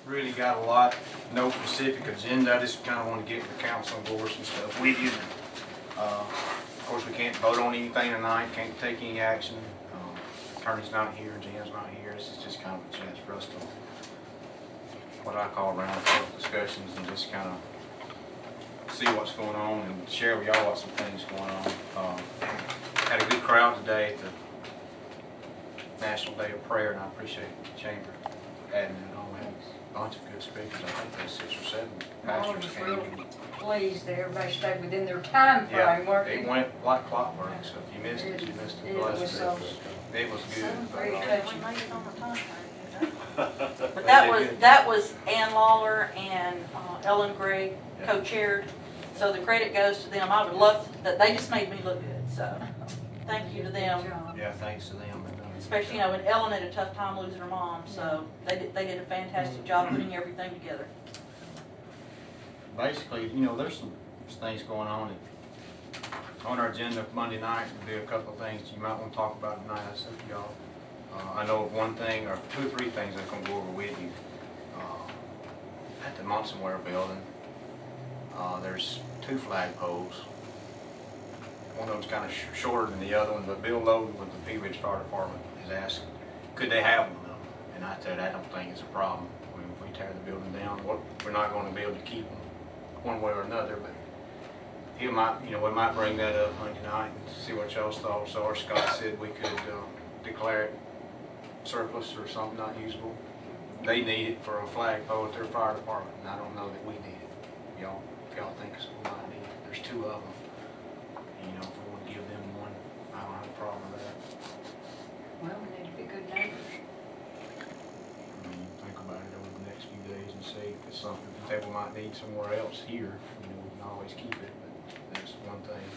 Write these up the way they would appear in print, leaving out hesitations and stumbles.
really got a lot, no specific agenda. I just kind of want to get the council on board some stuff with you. Of course, we can't vote on anything tonight, can't take any action. Attorney's not here, Jan's not here. This is just kind of a chance for us to, what I call roundtable discussions, and just kind of see what's going on and share with y'all what some things going on. Had a good crowd today at the National Day of Prayer, and I appreciate the chamber adding it on. We had a bunch of good speakers. I think there's 6 or 7 pastors came. Really pleased that everybody stayed within their time frame. Yeah, it went like clockwork. So if you missed it, you missed it. It It was good. Very But, touching. But that was Ann Lawler and Ellen Gregg co-chaired, so the credit goes to them. I would love that. They just made me look good, so thank you to them. yeah, thanks to them. Especially, you know, when Ellen had a tough time losing her mom, so they did a fantastic job putting everything together. Basically, you know, there's some things going on our agenda Monday night. There'll be a couple of things you might want to talk about tonight. I said to y'all. I know of one thing or 2 or 3 things I'm going to go over with you. At the Munsonware building, there's 2 flagpoles. One of them's kind of shorter than the other one, but Bill Logan with the Pea Ridge Fire Department is asked, could they have one of them? And I said, I don't think it's a problem. I mean, if we tear the building down, we're not going to be able to keep them one way or another, but he might, you know, we might bring that up Monday night and see what y'all's thoughts are. Scott said we could declare it surplus or something not usable. They need it for a flagpole at their fire department, and I don't know that we need it. If y'all think we might need it, there's 2 of them. You know, if we want to give them one, I don't have a problem with that. Well, we need to be good neighbors. I mean, think about it over the next few days and see if it's something that we might need somewhere else here. You know, we can always keep it, but that's one thing.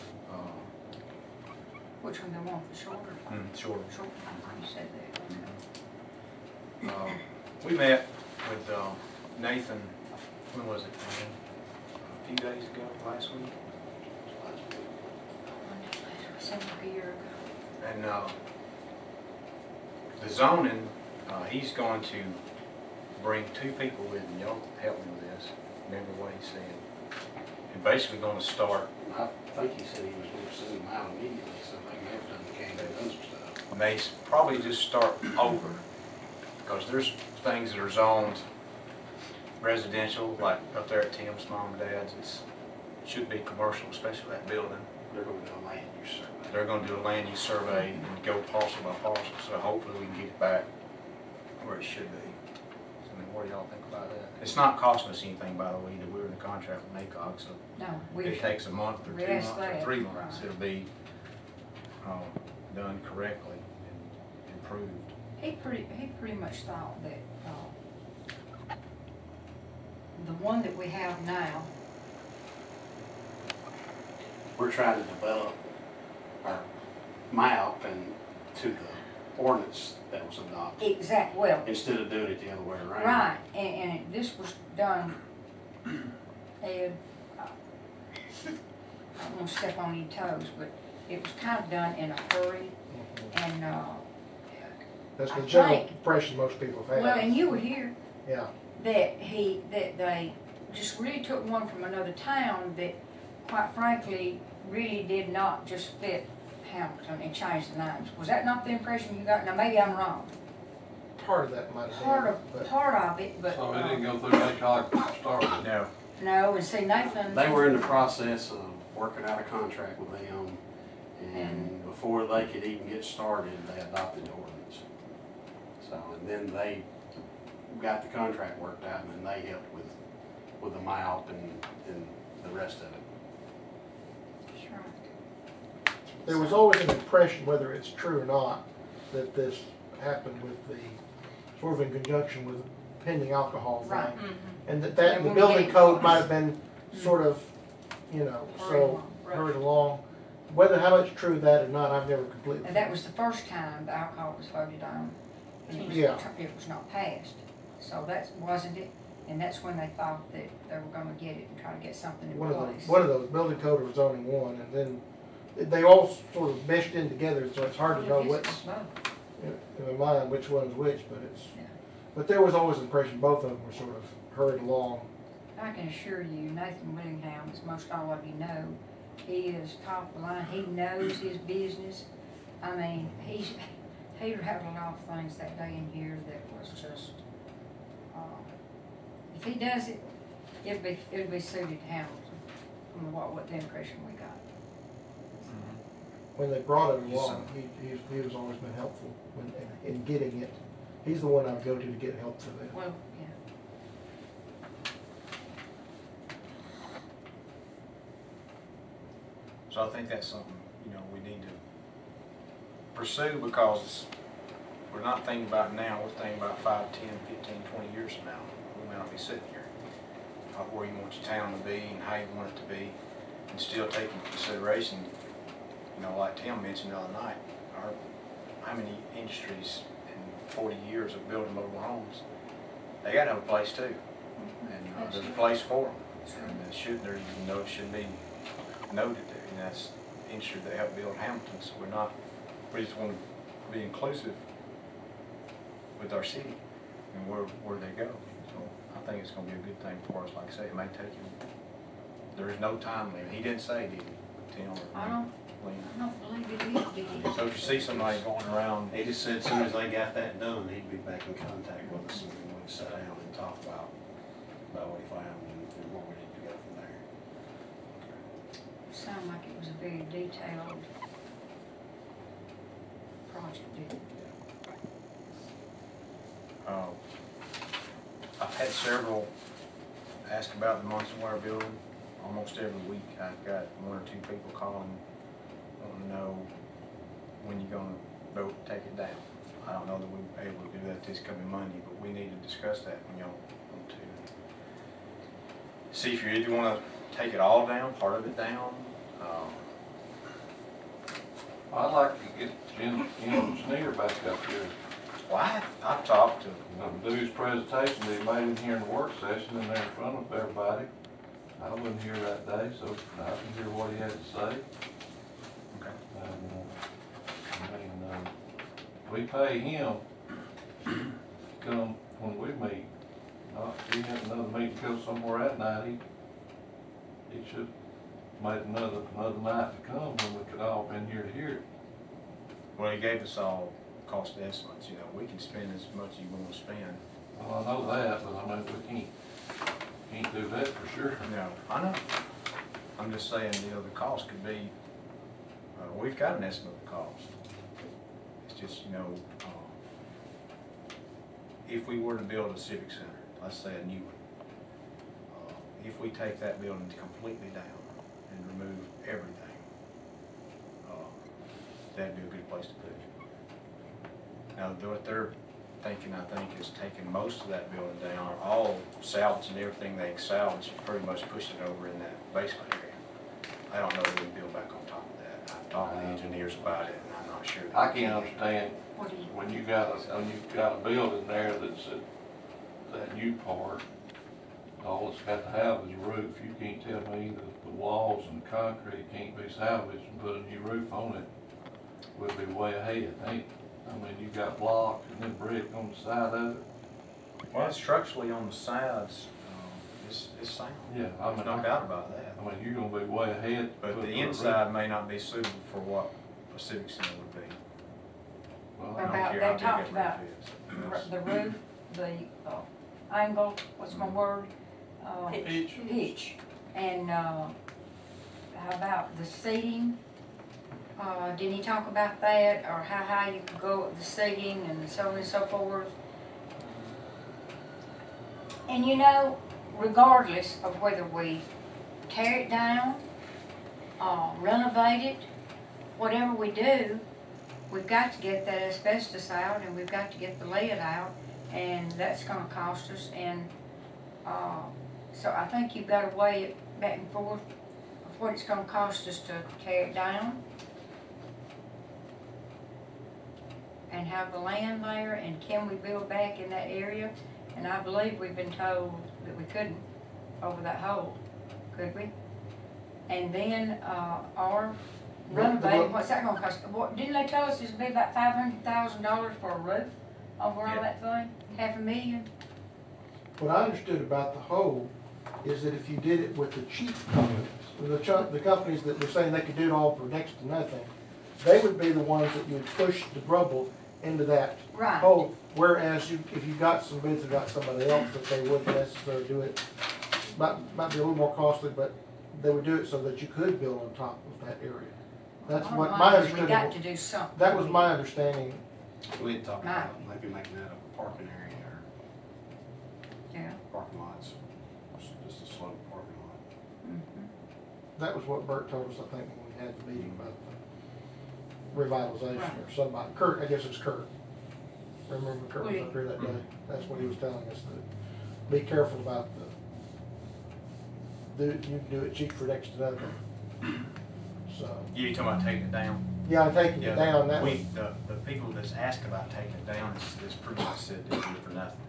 Which one they want, the shorter? Shorter. Shorter, you said that. We met with Nathan, when was it, man? A few days ago, last week? Seemed like a year ago. And the zoning, he's going to bring 2 people with him. Y'all help me with this. Remember what he said. And basically going to start. I think he said he was going to send them out immediately, so they may have done the game and done some stuff. And they probably just start over. Because there's things that are zoned residential, like up there at Tim's mom and dad's. It should be commercial, especially that building. They're going to do a land use survey. They're going to do a land use survey and go parcel by parcel, so hopefully we can get it back where it should be. So, I mean, what do y'all think about that? It's not costing us anything, by the way, that we're in a contract with NACOG, so No, it takes a month or 2 months or 3 months. Right. It'll be done correctly and improved. He pretty much thought that the one that we have now. We're trying to develop our map and to the ordinance that was adopted. Exactly. Well. Instead of doing it the other way around. Right, and this was done, Ed, I don't want to step on any toes, but it was kind of done in a hurry, and that's the I general think- impression most people have had. well, and you were here, Yeah. that they just really took one from another town that, quite frankly, really did not just fit Hamilton and changed the names. Was that not the impression you got? Now, maybe I'm wrong. Part of that might have been. Part of it, but. So it didn't go through NACOG to start with? No. No, and see, Nathan. They were in the process of working out a contract with them, and before they could even get started, they adopted the ordinance. So, and then they got the contract worked out, and then they helped with the map and the rest of it. Sure. There was always an impression, whether it's true or not, that this happened with the, sort of in conjunction with the pending alcohol thing. Right. And that They the wouldn't building get code close. might have been sort of, you know, so Right. hurried along. Whether how much true that or not, I've never completely. And that was the first time the alcohol was voted on. And Yeah. it was not passed. So that wasn't it. And that's when they thought that they were gonna get it and try to get something in One place. of those, building code or zoning one, and then they all sort of meshed in together, so it's hard to know Yeah, what's it's both. in my mind which one's which, but it's. Yeah. But there was always the impression both of them were sort of hurried along. I can assure you, Nathan Willingham, as most all of you know, he is top of the line. He knows his business. I mean, he rattled off things that day in here that was just, if he does it, it'll be suited to Hamilton, from what the impression we got. When they brought it Yes, along, he has always been helpful in getting it. He's the one I would go to get help for that. Well, yeah. So I think that's something, you know, we need to pursue, because we're not thinking about it now, we're thinking about 5, 10, 15, 20 years from now. We may not be sitting here. Where you want your town to be and how you want it to be, and still take into consideration, you know, like Tim mentioned the other night, how many industries in 40 years of building mobile homes, they gotta have a place too. And there's a place for them. And it should be noted there, and that's the industry that helped build Hamilton. So we just want to be inclusive with our city and where they go. So I think it's going to be a good thing for us. Like I say, it may take you. There is no time limit. He didn't say, did he, Tim? I don't believe it is, did he? So if you see somebody going around, He just said as soon as they got that done, he'd be back in contact with us and we'd sit down and talk about what he found and where we need to go from there. Sounded like it was a very detailed project, didn't it? I've had several ask about the Munson Ware building. Almost every week I've got 1 or 2 people calling, wanting to know when you're going to vote to take it down. I don't know that we're able to do that this coming Monday, but we need to discuss that when y'all want to. See if you either want to take it all down, part of it down. I'd like to get Jim Sneer back up here. Well, I've talked to Do his presentation that he made in here in the work session and there in front of everybody. I wasn't here that day, so I can hear what he had to say. Okay. We pay him to come when we meet. Not, he had another meeting to go somewhere that night. He should made another night to come when we could all been here to hear it. Well, he gave us all cost estimates. You know, we can spend as much as you want to spend. Well, I know that, but I mean, we can't do that for sure. No, I know. I'm just saying, you know, the cost could be, we've got an estimate of the cost. It's just, you know, if we were to build a civic center, let's say a new one, if we take that building completely down and remove everything, that'd be a good place to put it. Now, what they're thinking, I think, is taking most of that building down, or all salvage and everything they can salvage, pretty much push it over in that basement area. I don't know if we can build back on top of that. I've talked to the engineers about it, and I'm not sure. I can't understand What do you? when you got a building there that's that new part, all it's got to have is a roof. You can't tell me that the walls and the concrete can't be salvaged and put a new roof on it. We'll be way ahead, ain't? I mean, you got block and then brick on the side of it. Well, structurally on the sides, it's sound. Yeah, I mean, There's no doubt about that. I mean, you're gonna be way ahead. But putting the a roof. inside may not be suitable for what a civic center would be. Well, I don't About, care they how big talked that about roof is. the roof, the angle, what's my word? Pitch. Pitch. And how about the seating? Didn't he talk about that, or how high you could go with the seating and so on and so forth? And you know, regardless of whether we tear it down, renovate it, whatever we do, we've got to get that asbestos out and we've got to get the lead out, and that's gonna cost us. And so I think you've got to weigh it back and forth of what it's gonna cost us to tear it down and have the land there, and can we build back in that area? And I believe we've been told that we couldn't over that hole, could we? And then, or renovating, what's that gonna cost? What, didn't they tell us it'd be about $500,000 for a roof? over Yeah. all that thing? $500,000? What I understood about the hole is that if you did it with the cheap companies, the companies that were saying they could do it all for next to nothing, they would be the ones that you would push the rubble into that Right. hole. Whereas if you got some bids that got somebody else, that they wouldn't necessarily do it. Might be a little more costly, but they would do it so that you could build on top of that area. That's Bottom what line my is We got to understanding, do something. that was my understanding. We had talked Right. about maybe making that a parking area or Yeah. parking lots, just a slope parking lot. Mhm. That was what Bert told us, I think, when we had the meeting about the revitalization or somebody. Kurt, I guess it's Kurt. Remember Kurt was up here that day? That's what he was telling us, to be careful about you can do it cheap for next to nothing. So, You talking about taking it down? yeah, taking it down, that was, The people that's asked about taking it down is pretty much said they do it for nothing.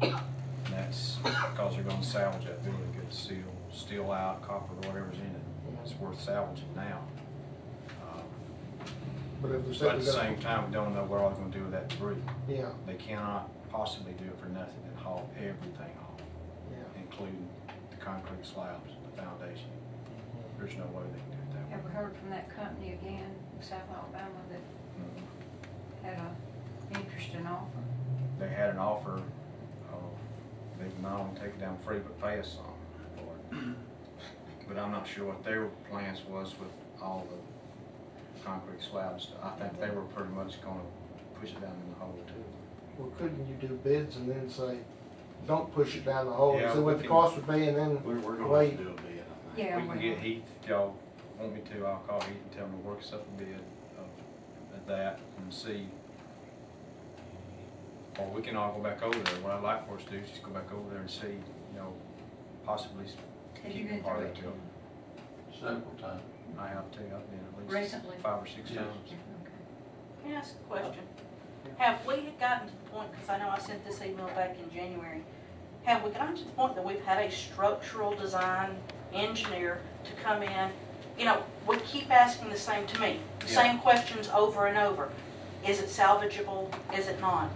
And that's because they're gonna salvage that building, get steel out, copper, whatever's in it. It's worth salvaging now. but if the But city at the doesn't, same time, we don't know what all they're gonna do with that debris. yeah, They cannot possibly do it for nothing and haul everything off, yeah. including the concrete slabs, the foundation. There's no way they can do it that way. Have we heard from that company again in South Alabama that had a interest in offer? They had an offer, they would not only take it down free, but pay us some for it. But I'm not sure what their plans was with all the concrete slabs. I think they were pretty much gonna push it down in the hole too. Well, couldn't you do bids and then say, don't push it down the hole, Yeah, see we what the can- cost would be, and then We're gonna have wait. to do a bid, I think. Yeah, We can get Heath, if y'all want me to, I'll call Heath and tell him to work us up a bid of that and see. Or we can all go back over there. What I'd like for us to do is just go back over there and see, possibly Have you keep been part of through that it? building. Several times. I have too, I've been at least Recently? 5 or 6 Yes. times. Okay. Can I ask a question? Have we gotten to the point, because I know I sent this email back in January, have we gotten to the point that we've had a structural design engineer to come in? We keep asking the same, to me, the Yeah. same questions over and over. Is it salvageable? Is it not?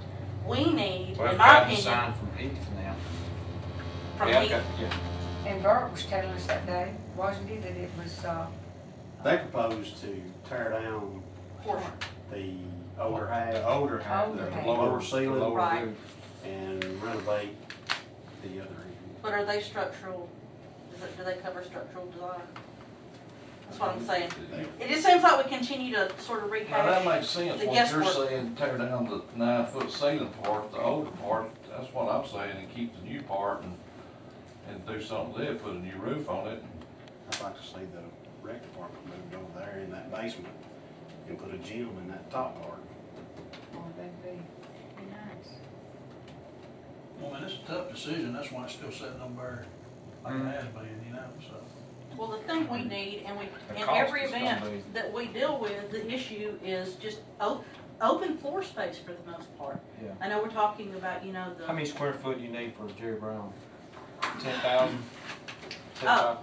We need, Well, in I've my gotten a opinion, sign from Heath now. from Yeah, I've Heath. got- yeah. And Bert was telling us that day, wasn't he, that it was, They proposed to tear down portion. the older The half older half, Older the half. lower Lower ceiling. the lower Right. roof. and renovate the other end. But are they structural, do they cover structural design? That's what I'm saying. It just seems like we continue to sort of Now, that rehash. makes sense, The what you're guesswork. saying, tear down the 9-foot ceiling part, the older part, that's what I'm saying, and keep the new part and do something there, put a new roof on it. I'd like to see the rec department moved over there in that basement and put a gym in that top part. oh, that'd be nice. Well, man, it's a tough decision, that's why it's still sitting on there like it has been, so. Well, the thing we need, and The in cost every is gonna event be- that we deal with, the issue is just open floor space for the most part. Yeah. I know we're talking about, How many square foot do you need for Jerry Brown? 10,000? Oh.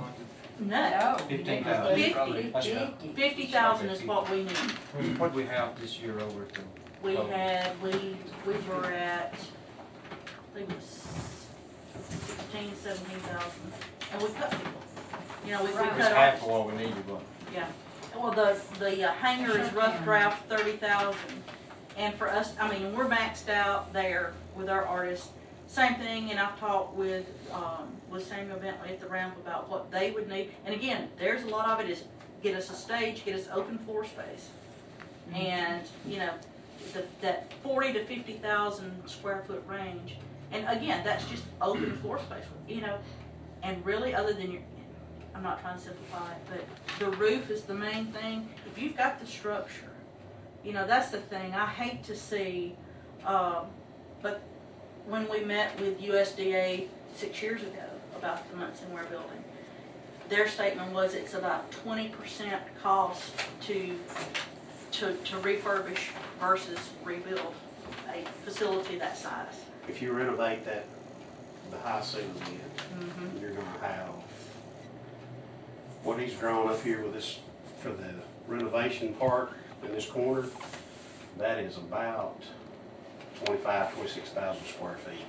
10,500? No, 15,000. That's right. 50,000 is what we need. What do we have this year over at the? We Oh. had, we were at, I think it was 16, 17,000, and we cut people. We Right. It's cut half off, of what we needed, but yeah. Well, the hangar is rough draft 30,000, and for us, we're maxed out there with our artists. Same thing, and I've talked with Samuel Bentley at the ramp about what they would need, and again, there's a lot of it is get us a stage, get us open floor space. And, that 40 to 50,000 square foot range, and again, that's just open floor space, and really, other than I'm not trying to simplify it, but the roof is the main thing. If you've got the structure, that's the thing. I hate to see, but when we met with USDA 6 years ago about the Munsonware building, their statement was it's about 20% cost to refurbish versus rebuild a facility that size. If you renovate the high ceiling in, you're gonna have what he's drawn up here with this, for the renovation part in this corner, that is about 26,000 square feet.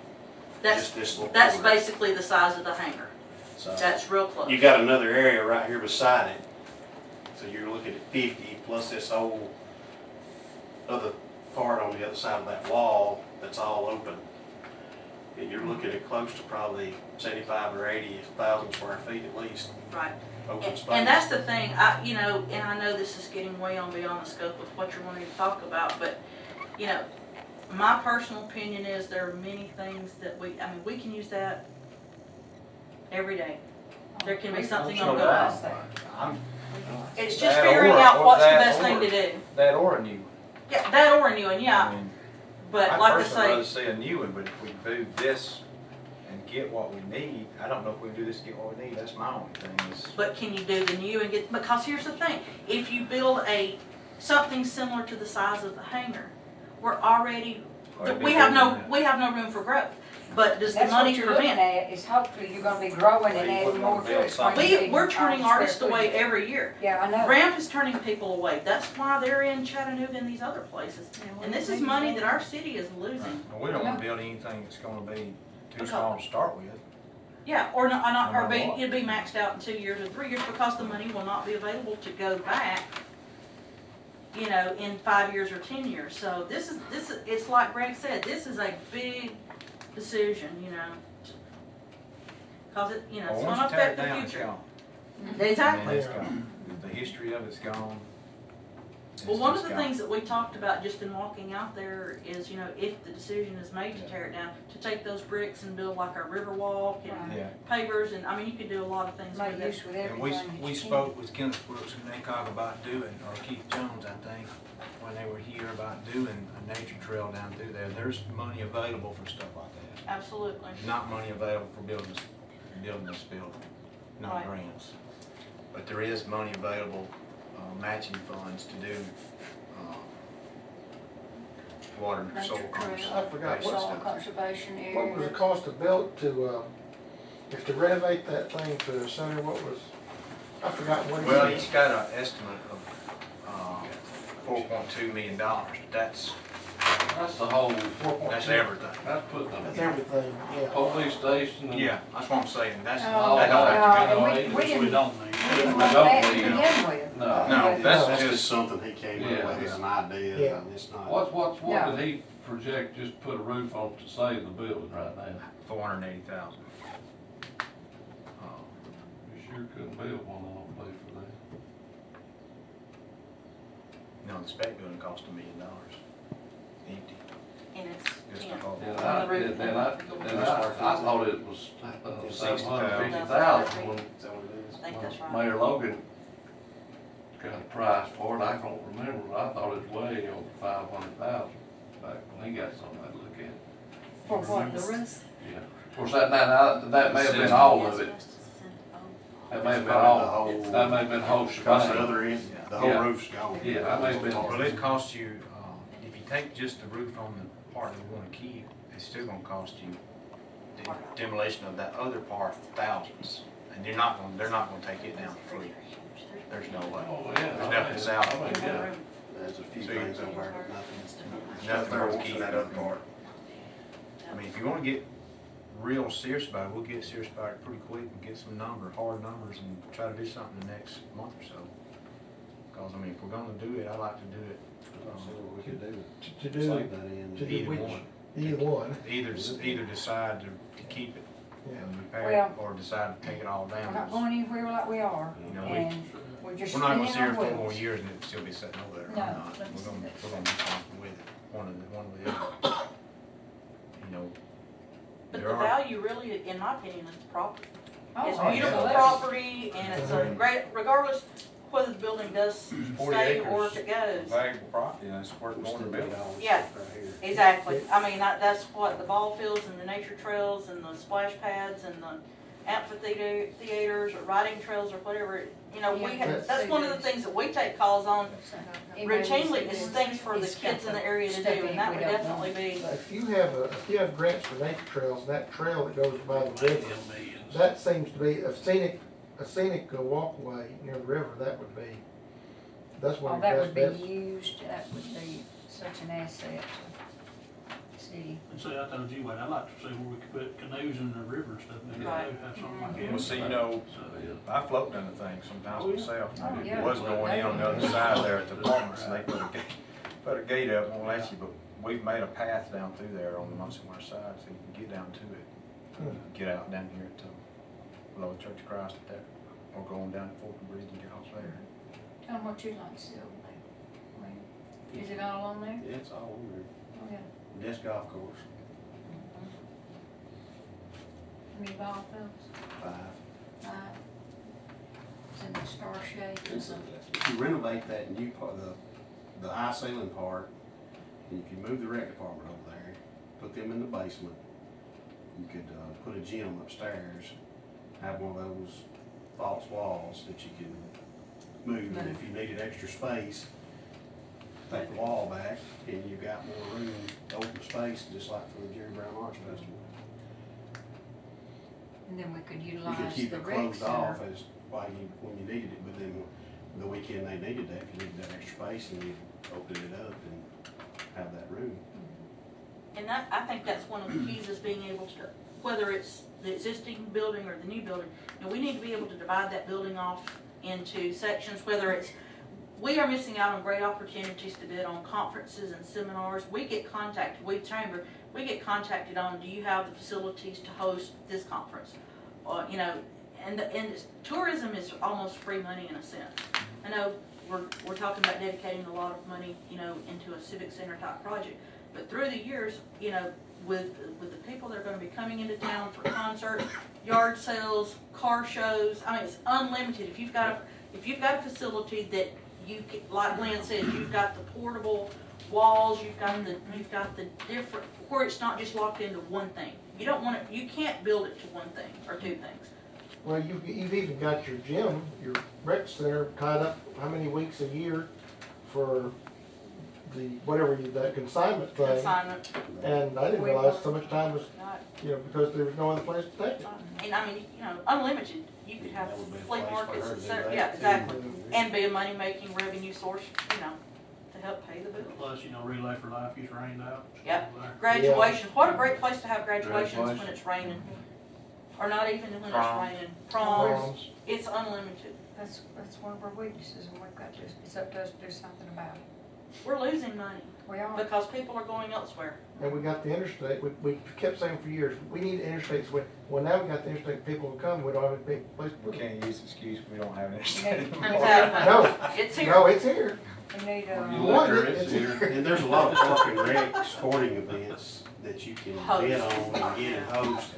That's, Just this little that's corner. basically the size of the hangar. So That's real close. you got another area right here beside it, so you're looking at 50 plus this whole other part on the other side of that wall that's all open. And you're looking at close to probably 75 or 80,000 square feet at least, Right. open space. And that's the thing, and I know this is getting way on beyond the scope of what you're wanting to talk about, but, my personal opinion is there are many things that we can use that every day. There can be something No on doubt. go. I'm- It's just That figuring or- out what's the that best thing or- to do. That or a new one. Yeah, that or a new one, yeah, I mean, but like I personally rather say, see a new one, but if we do this and get what we need, I don't know if we do this and get what we need, that's my only thing is. but can you do the new and get, because here's the thing, if you build something similar to the size of the hangar, we're already, It'd be we have bigger no, than that. we have no room for growth. But does the That's what money you're looking prevent? at, is hopefully you're gonna be growing and Well, you adding wouldn't more wanna to build it. something- We're turning artists away every year. Yeah, I know. Ramp is turning people away. That's why they're in Chattanooga and these other places. And this is money that our city is losing. Well, we don't wanna build anything that's gonna be too Okay. small to start with. Yeah, or not, No or matter what. it'll be maxed out in 2 years or 3 years because the money will not be available to go back, in 5 years or 10 years. So this is, it's like Greg said, this is a big decision, Cause it's Well, once gonna you tear it affect the down, it's future. gone. Exactly. I mean, it's gone. The history of it's gone. Well, It's one of just the gone. things that we talked about just in walking out there is, if the decision is made to Yeah. tear it down, to take those bricks and build like a river walk and Yeah, pavers, and, you could do a lot of things Make with it. use with and everything that we you spoke with Kenneth Brooks and NACOG about doing, or Keith Jones, I think, when they were here about doing a nature trail down through there. There's money available for stuff like that. Absolutely. Not money available for building this building, no Right. grants. But there is money available, matching funds to do, water and soil Nature trail. conservation. I forgot Soil what's, conservation area. what was the cost to build, if to renovate that thing to a center, what was, I forgot what it Well, was. he's got an estimate of, $4.2 million. That's That's the whole, everything. that's putting That's a everything, yeah. police station and. Yeah, that's what I'm saying. That's, Oh, that don't have to no, go. and we Which we didn't, don't need. we didn't We want don't that to need begin them. with. No. No, That's that's just just, something he came up Yeah. with as an idea, Yeah. and it's not. What No. did he project, just put a roof on to save the building right now? 480,000. You sure couldn't build one on a place for that. No, the spec building cost $1 million. Empty. And it's Just a 10. whole. And On the roof. I thought it was $60,000. $750,000 when Is that what it is? I think that's right. Mayor Logan got a price for it. I don't remember, but I thought it was way over 500,000 back when he got something I'd look at. For what, the roof? Yeah. Of course, that may have been all of it. That may have been all, that may have been the whole Because the shebang. other end, the Yeah. whole roof's gone. Yeah, that may have been. Well, it costs you, if you take just the roof on the part that we want to keep, it's still gonna cost you the demolition of that other part thousands. And they're not gonna take it down for free. There's no way. Oh, yeah. There's nothing south. I mean, yeah. There's a few So things over there, but nothing's. Nothing worth keeping that other part. I mean, if you wanna get real serious about it, we'll get serious about it pretty quick and get some hard numbers and try to do something the next month or so. Cause I mean, if we're gonna do it, I like to do it, See what we could do To to do, save that end. to do either which, one. either one, Either decide to keep it yeah. and repair it, or decide to take it all We're not down. going anywhere like we are, You know, and we're just We're not spinning gonna see her our 4 more wheels. years and it'll still be sitting over there. No, We're not. let's We're gonna see do something with it, one or the other. You know, But there the are, value really, in my opinion, is the property. Oh, It's yeah. beautiful Yeah. property and it's a Mhm. great, regardless whether the building does 40 stay or acres. if it goes. valuable property, and it's worth more than a building. Yeah. Exactly. I mean, that's what the ball fields and the nature trails and the splash pads and the amphitheaters or riding trails or whatever, that's one of the things that we take calls on routinely is things for the kids in the area to do, and that would definitely be, If you have grants for nature trails, that trail that goes by the Maybe river, a million. that seems to be a scenic walkway near the river, that would be, that's one Oh, of that the would best be bets. used, that would be such an asset to city. And see, I told you, Wade, I'd like to see where we could put canoes in the river and stuff, maybe Right. have something like that. Well, see, you know, So, I float down the thing sometimes Oh, yeah. myself. Oh, yeah. It was going in on the other side there at the apartments, and they put a gate up, won't let you, but we've made a path down through there on the Munsonware side, so you can get down to it. You can get out down here to below the Church of Christ up there, or going down to Fulton Bridge and get off there. Tell them what you'd like to see over there. Wayne. Is it all on there? Yeah, it's all on Oh, yeah. there. Disc golf course, How many ball fields? 5. It's in the star shape. If you renovate that new part, the high ceiling part, and if you move the rec department over there, put them in the basement, you could, put a gym upstairs, have one of those false walls that you can move, and if you needed extra space, take the wall back, and you've got more room, open space, just like for the Jerry Brown Arts Festival. And then we could You utilize could keep the it rec closed off center. as, when you needed it, but then the weekend they needed that, if you needed that extra space, and you open it up and have that room. And that, I think that's one of the keys is being able to, whether it's the existing building or the new building, you know, we need to be able to divide that building off into sections, whether it's, we are missing out on great opportunities to bid on conferences and seminars. We get contacted, we get contacted on, do you have the facilities to host this conference? You know, and tourism is almost free money in a sense. I know we're talking about dedicating a lot of money, you know, into a civic center type project, but through the years, you know, with the people that are gonna be coming into town for concerts, yard sales, car shows, I mean, it's unlimited. If you've got a facility that you, like Lynn said, you've got the portable walls, you've got the different, where it's not just locked into one thing. You don't want it, you can't build it to one thing or two things. Well, you've even got your gym, your rec center tied up how many weeks a year for the, that consignment thing. Consignment. And I didn't realize so much time was, Right. you know, because there was no other place to take it. And I mean, you know, unlimited. You could have That would be a flea place for markets, her et to do cetera. that, Yeah, too. exactly. And be a money-making revenue source, you know, to help pay the bills. Plus, you know, Relay for Life gets rained out. Yep. There. Graduation, what a great place to have graduations when Graduation. it's raining. Or not even when it's Proms. raining. Proms, Proms. it's unlimited. That's one of our weaknesses, and we've got to, it's up to us to do something about it. We're losing money We are. because people are going elsewhere. And we got the interstate, we kept saying for years, we need interstates. Well, now we got the interstate, people will come, we don't have a big place to We put it. can't use the excuse we don't have an interstate anymore. Exactly. No, It's here. no, it's here. We need, You One, liquor, it's it's here. And there's a lot of park and rec sporting events that you can bid on and get and host.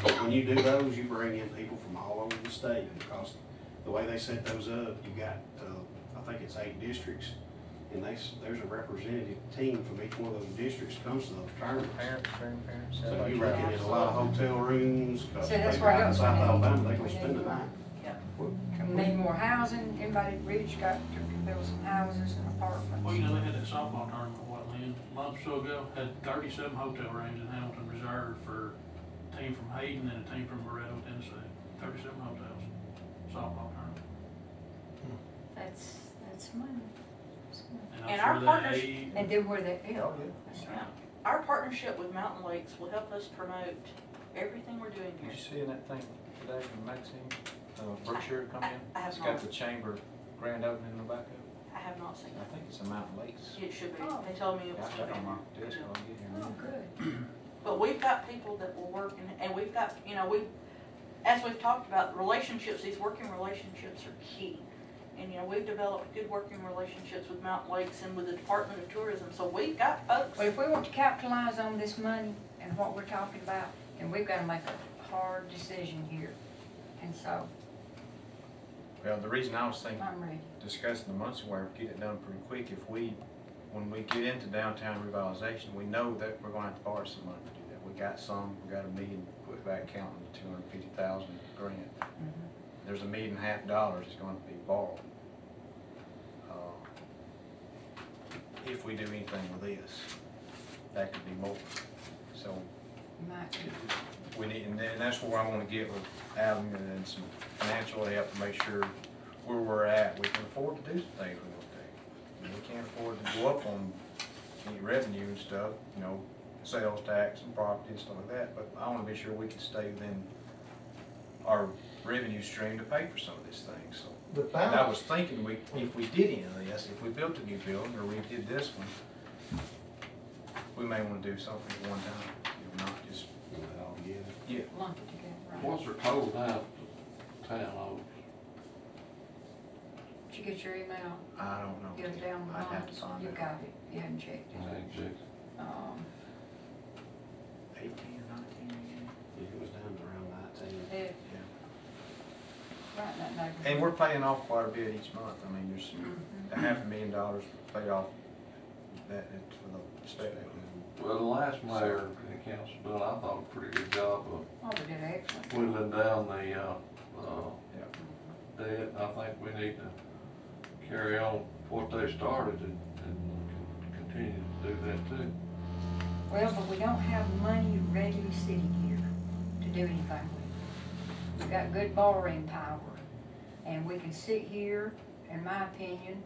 But when you do those, you bring in people from all over the state, because the way they set those up, you got, I think it's 8 districts, and there's a representative team from each one of those districts comes to those tournaments. Parents, grandparents. So everybody you're looking at a lot of hotel rooms, because See, they that's where I drive go. to South Alabama, they We gonna spend the need night. we need more housing, everybody rich got to build some houses and apartments. Well, you know, they had that softball tournament, what, Lynn, a month or so ago, had 37 hotel rooms in Hamilton reserved for a team from Hayden and a team from Loretto, Tennessee. 37 hotels, softball tournament. That's money. That's money. And I'm our sure they partners- ate. And then where they, yeah, Oh, yeah. that's Yeah. right. Our partnership with Mountain Lakes will help us promote everything we're doing Did here. you see that thing today from Maxine? Brookshire come in? I have It's got not. the chamber grand opening in the back of it. I have not seen I it. think it's in Mountain Lakes. It should be. Oh. They told me it Yeah, was I gonna got it on be. my desk when I get here. Oh, good. But we've got people that will work, and we've got, you know, as we've talked about, relationships, these working relationships are key. And, you know, we've developed good working relationships with Mountain Lakes and with the Department of Tourism, so we've got folks. But if we want to capitalize on this money and what we're talking about, then we've got to make a hard decision here. And so, Well, the reason I was thinking, I'm ready. discussing the Munsonware, get it done pretty quick, when we get into downtown revitalization, we know that we're gonna have to borrow some money to do that. We got $1 million put back counting the 250,000 grant. There's $1.5 million that's gonna be borrowed. If we do anything with this, that could be more. So Might be. we need, and that's where I wanna get with Adam and then some financial help to make sure where we're at, we can afford to do some things we want to do. We can't afford to go up on any revenue and stuff, you know, sales tax and property and stuff like that, but I wanna be sure we can stay within our revenue stream to pay for some of these things, so. The And I balance, was thinking, if we did any of this, if we built a new building or we did this one, we may wanna do something at one time, you know, not just, Do it all together. yeah. Lump it together, right? What's their total now, town owes? Did you get your email? I don't know. Get it down the I'd have line? to find You out. got it, you hadn't checked it. I ain't checked. 18 or 19 again. It was down to around 19. It, Yeah. right in that neighborhood. And we're paying off quite a bit each month. I mean, there's Mhm. $500,000 paid off that for the state aid. Well, the last mayor and council done, I thought, a pretty good job of Oh, they did excellent. whittling down the, Yeah. debt. I think we need to carry on what they started and continue to do that too. Well, but we don't have money readily sitting here to do anything with. We've got good borrowing power, and we can sit here, in my opinion,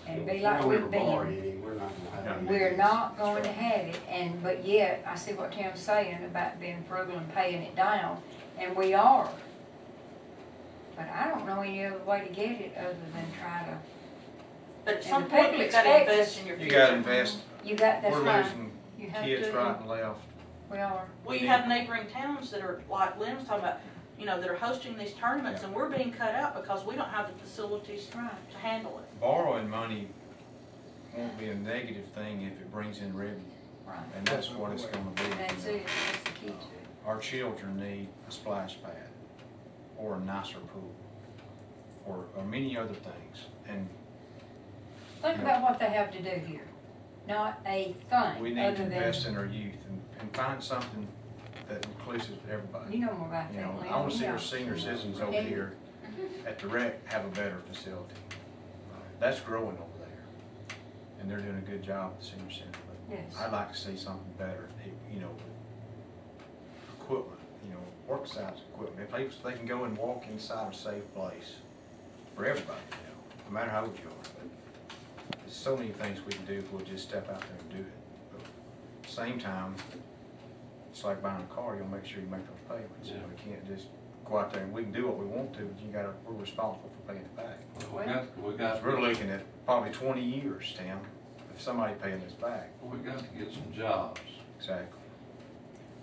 and be like We'll we've never borrow been. any, we're not gonna have any. We're not going to have it, and, but yet, I see what Tim's saying about being frugal and paying it down, and we are. But I don't know any other way to get it other than try to, But at And some the point, people you've gotta expect invest in your You future. gotta invest. you got, that's We're right, losing you have kids to. right and left. We are. Well, you have neighboring towns that are, like Lynn was talking about, you know, that are hosting these tournaments, Yeah. and we're being cut out because we don't have the facilities Right. to handle it. Borrowing money won't be a negative thing if it brings in revenue, Right. and that's what it's gonna be. That's it, that's the key to it. Our children need a splash pad, or a nicer pool, or many other things, and Think about what they have to do here, not a thing, we need other to than, invest in our youth and find something that inclusive of everybody. you know more about You that, know, Lynn. I wanna see you our know. senior citizens over Yeah. here at the rec have a better facility. That's growing over there, and they're doing a good job at the senior center. But Yes. I'd like to see something better, you know, with equipment, you know, work size equipment. If they can go and walk inside a safe place for everybody, you know, no matter how old you are. But there's so many things we can do if we'll just step out there and do it. But at the same time, it's like buying a car, you'll make sure you make those payments. Yeah. We can't just go out there and we can do what we want to, but we're responsible for paying it back. We got, Because we're looking at probably 20 years, Tim, if somebody paying this back. we got to get some jobs. Exactly.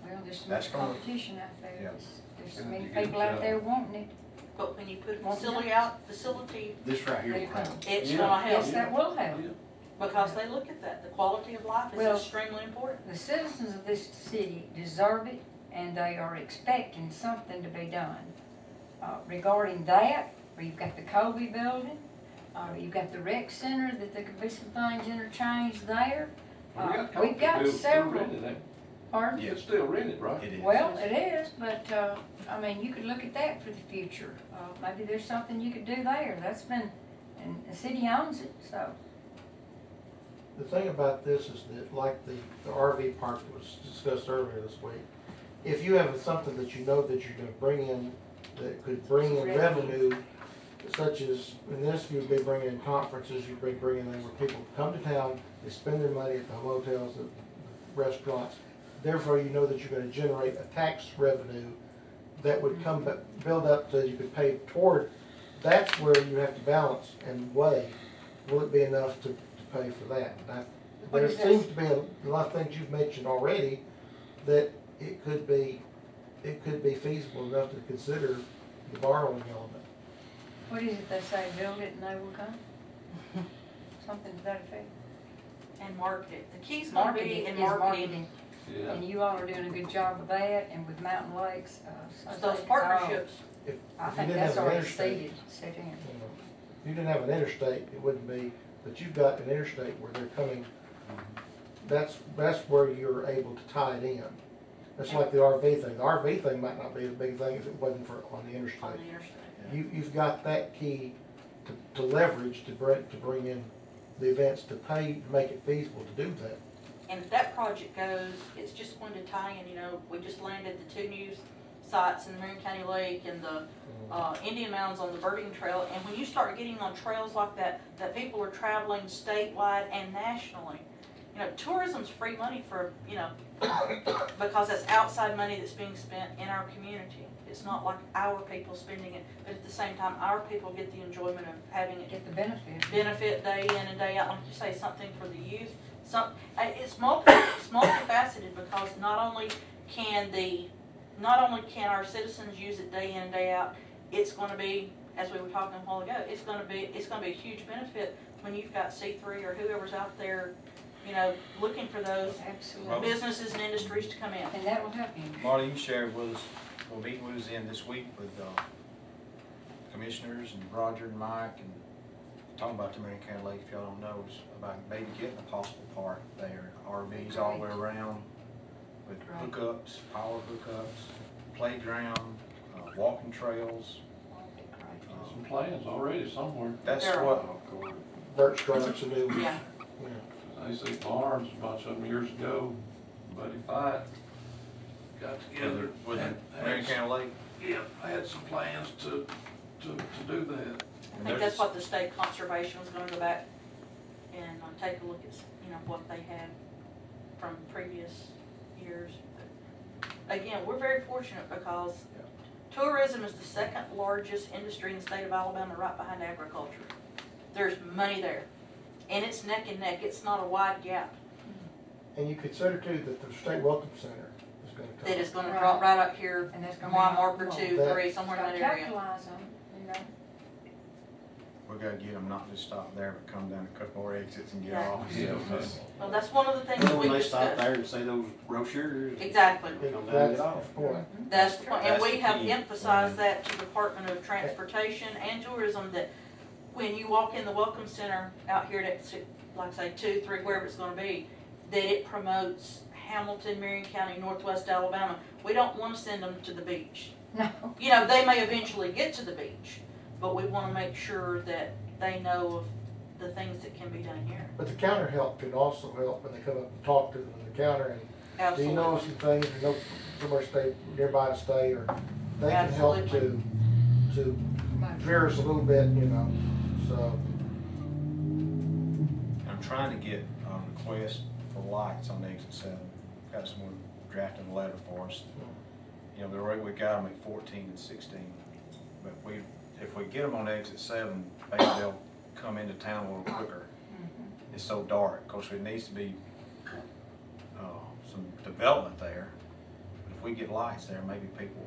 Well, there's so That's much gonna- competition out there, Yeah. there's so Got many to get a people out job. there wanting it. But when you put a Won't facility, This right here will help. it's Yeah. gonna help, Yes, that will help. Yeah. because they look at that. The quality of life is Well- extremely important. The citizens of this city deserve it, and they are expecting something to be done. Regarding that, where you've got the Kobe building, you've got the rec center, that there could be some things interchanged there. We've got several, pardon? Yeah. It's still rented, right? It is. Well, it is, but, I mean, you could look at that for the future. Maybe there's something you could do there. That's been, and the city owns it, so. the thing about this is that, like the RV park that was discussed earlier this week, if you have something that you know that you're gonna bring in, that could bring in revenue, such as, in this, you'd be bringing in conferences, you'd be bringing in where people come to town, they spend their money at the hotels, the restaurants. Therefore, you know that you're gonna generate a tax revenue that would come, build up so you could pay toward. That's where you have to balance and weigh, will it be enough to pay for that? Now, What there is seems this? to be a lot of things you've mentioned already, that it could be feasible enough to consider the borrowing element. What is it they say, build it and they will come? Something to that effect. And market it. The key's gonna Marketing be is in marketing. marketing, Yeah. and you all are doing a good job of that, and with Mountain Lakes, so It's those they- partnerships. If I if you think didn't that's have an already interstate, seated, set in. you know, if you didn't have an interstate, it wouldn't be, but you've got an interstate where they're coming, that's where you're able to tie it in. That's like the RV thing. The RV thing might not be as big a thing if it wasn't for, on the On interstate. the interstate. You've got that key to leverage to bring in the events to pay, to make it feasible to do that. And if that project goes, it's just going to tie in, you know, we just landed the 2 new sites in the Marion County Lake and the Indian Mounds on the birding trail. And when you start getting on trails like that, that people are traveling statewide and nationally. You know, tourism's free money for, you know, because that's outside money that's being spent in our community. It's not like our people spending it, but at the same time, our people get the enjoyment of having it Get the benefit. benefit day in and day out, like you say, something for the youth. It's multifaceted because not only can our citizens use it day in and day out, it's going to be, as we were talking a while ago, it's going to be a huge benefit when you've got C3 or whoever's out there, you know, looking for those Absolutely. businesses and industries to come in. And that will help you. Marty, you shared with us, well, meeting we was in this week with commissioners and Roger and Mike, and talking about the Marion County Lake, if y'all don't know, is about maybe getting a possible park there, RVs all the way around with Great. hookups, power hookups, playground, walking trails. Some plans already somewhere. That's There what, Birch strikes and do. Yeah. They see Barnes, a bunch of them years ago, Buddy Fight, got together. with and Marion had- County Lake. Yeah, had some plans to do that. I think that's what the state conservation was gonna go back and take a look at, you know, what they had from previous years. But again, we're very fortunate because tourism is the second largest industry in the state of Alabama, right behind agriculture. There's money there, and it's neck and neck. It's not a wide gap. And you consider too that the state welcome center is gonna come. That is gonna drop right up here, And that's gonna mile be. marker 2, That- 3, somewhere in that Gotta area. capitalize on, you know. We gotta get them not just stop there, but come down a couple more exits and get Yeah. off. Yeah. Well, that's one of the things that we When they stop discussed. there and see those brochures. Exactly. Come down and That's get off. the point. That's the point, and That's we the have key. emphasized that to the Department of Transportation and Tourism, that when you walk in the Welcome Center out here at, like say 2, 3, wherever it's gonna be, that it promotes Hamilton, Marion County, Northwest Alabama. We don't wanna send them to the beach. No. You know, they may eventually get to the beach, but we wanna make sure that they know of the things that can be done here. But the counter help can also help when they come up and talk to them in the counter and do you Absolutely. know some things, or know somewhere stay, nearby to stay, or they can help Absolutely. to veer us a little bit, you know, so. I'm trying to get a request for lights on exit 7. Got someone drafting a letter for us. You know, the rate we got them at 14 and 16. But if we get them on exit 7, maybe they'll come into town a little quicker. It's so dark. Of course, it needs to be some development there. But if we get lights there, maybe people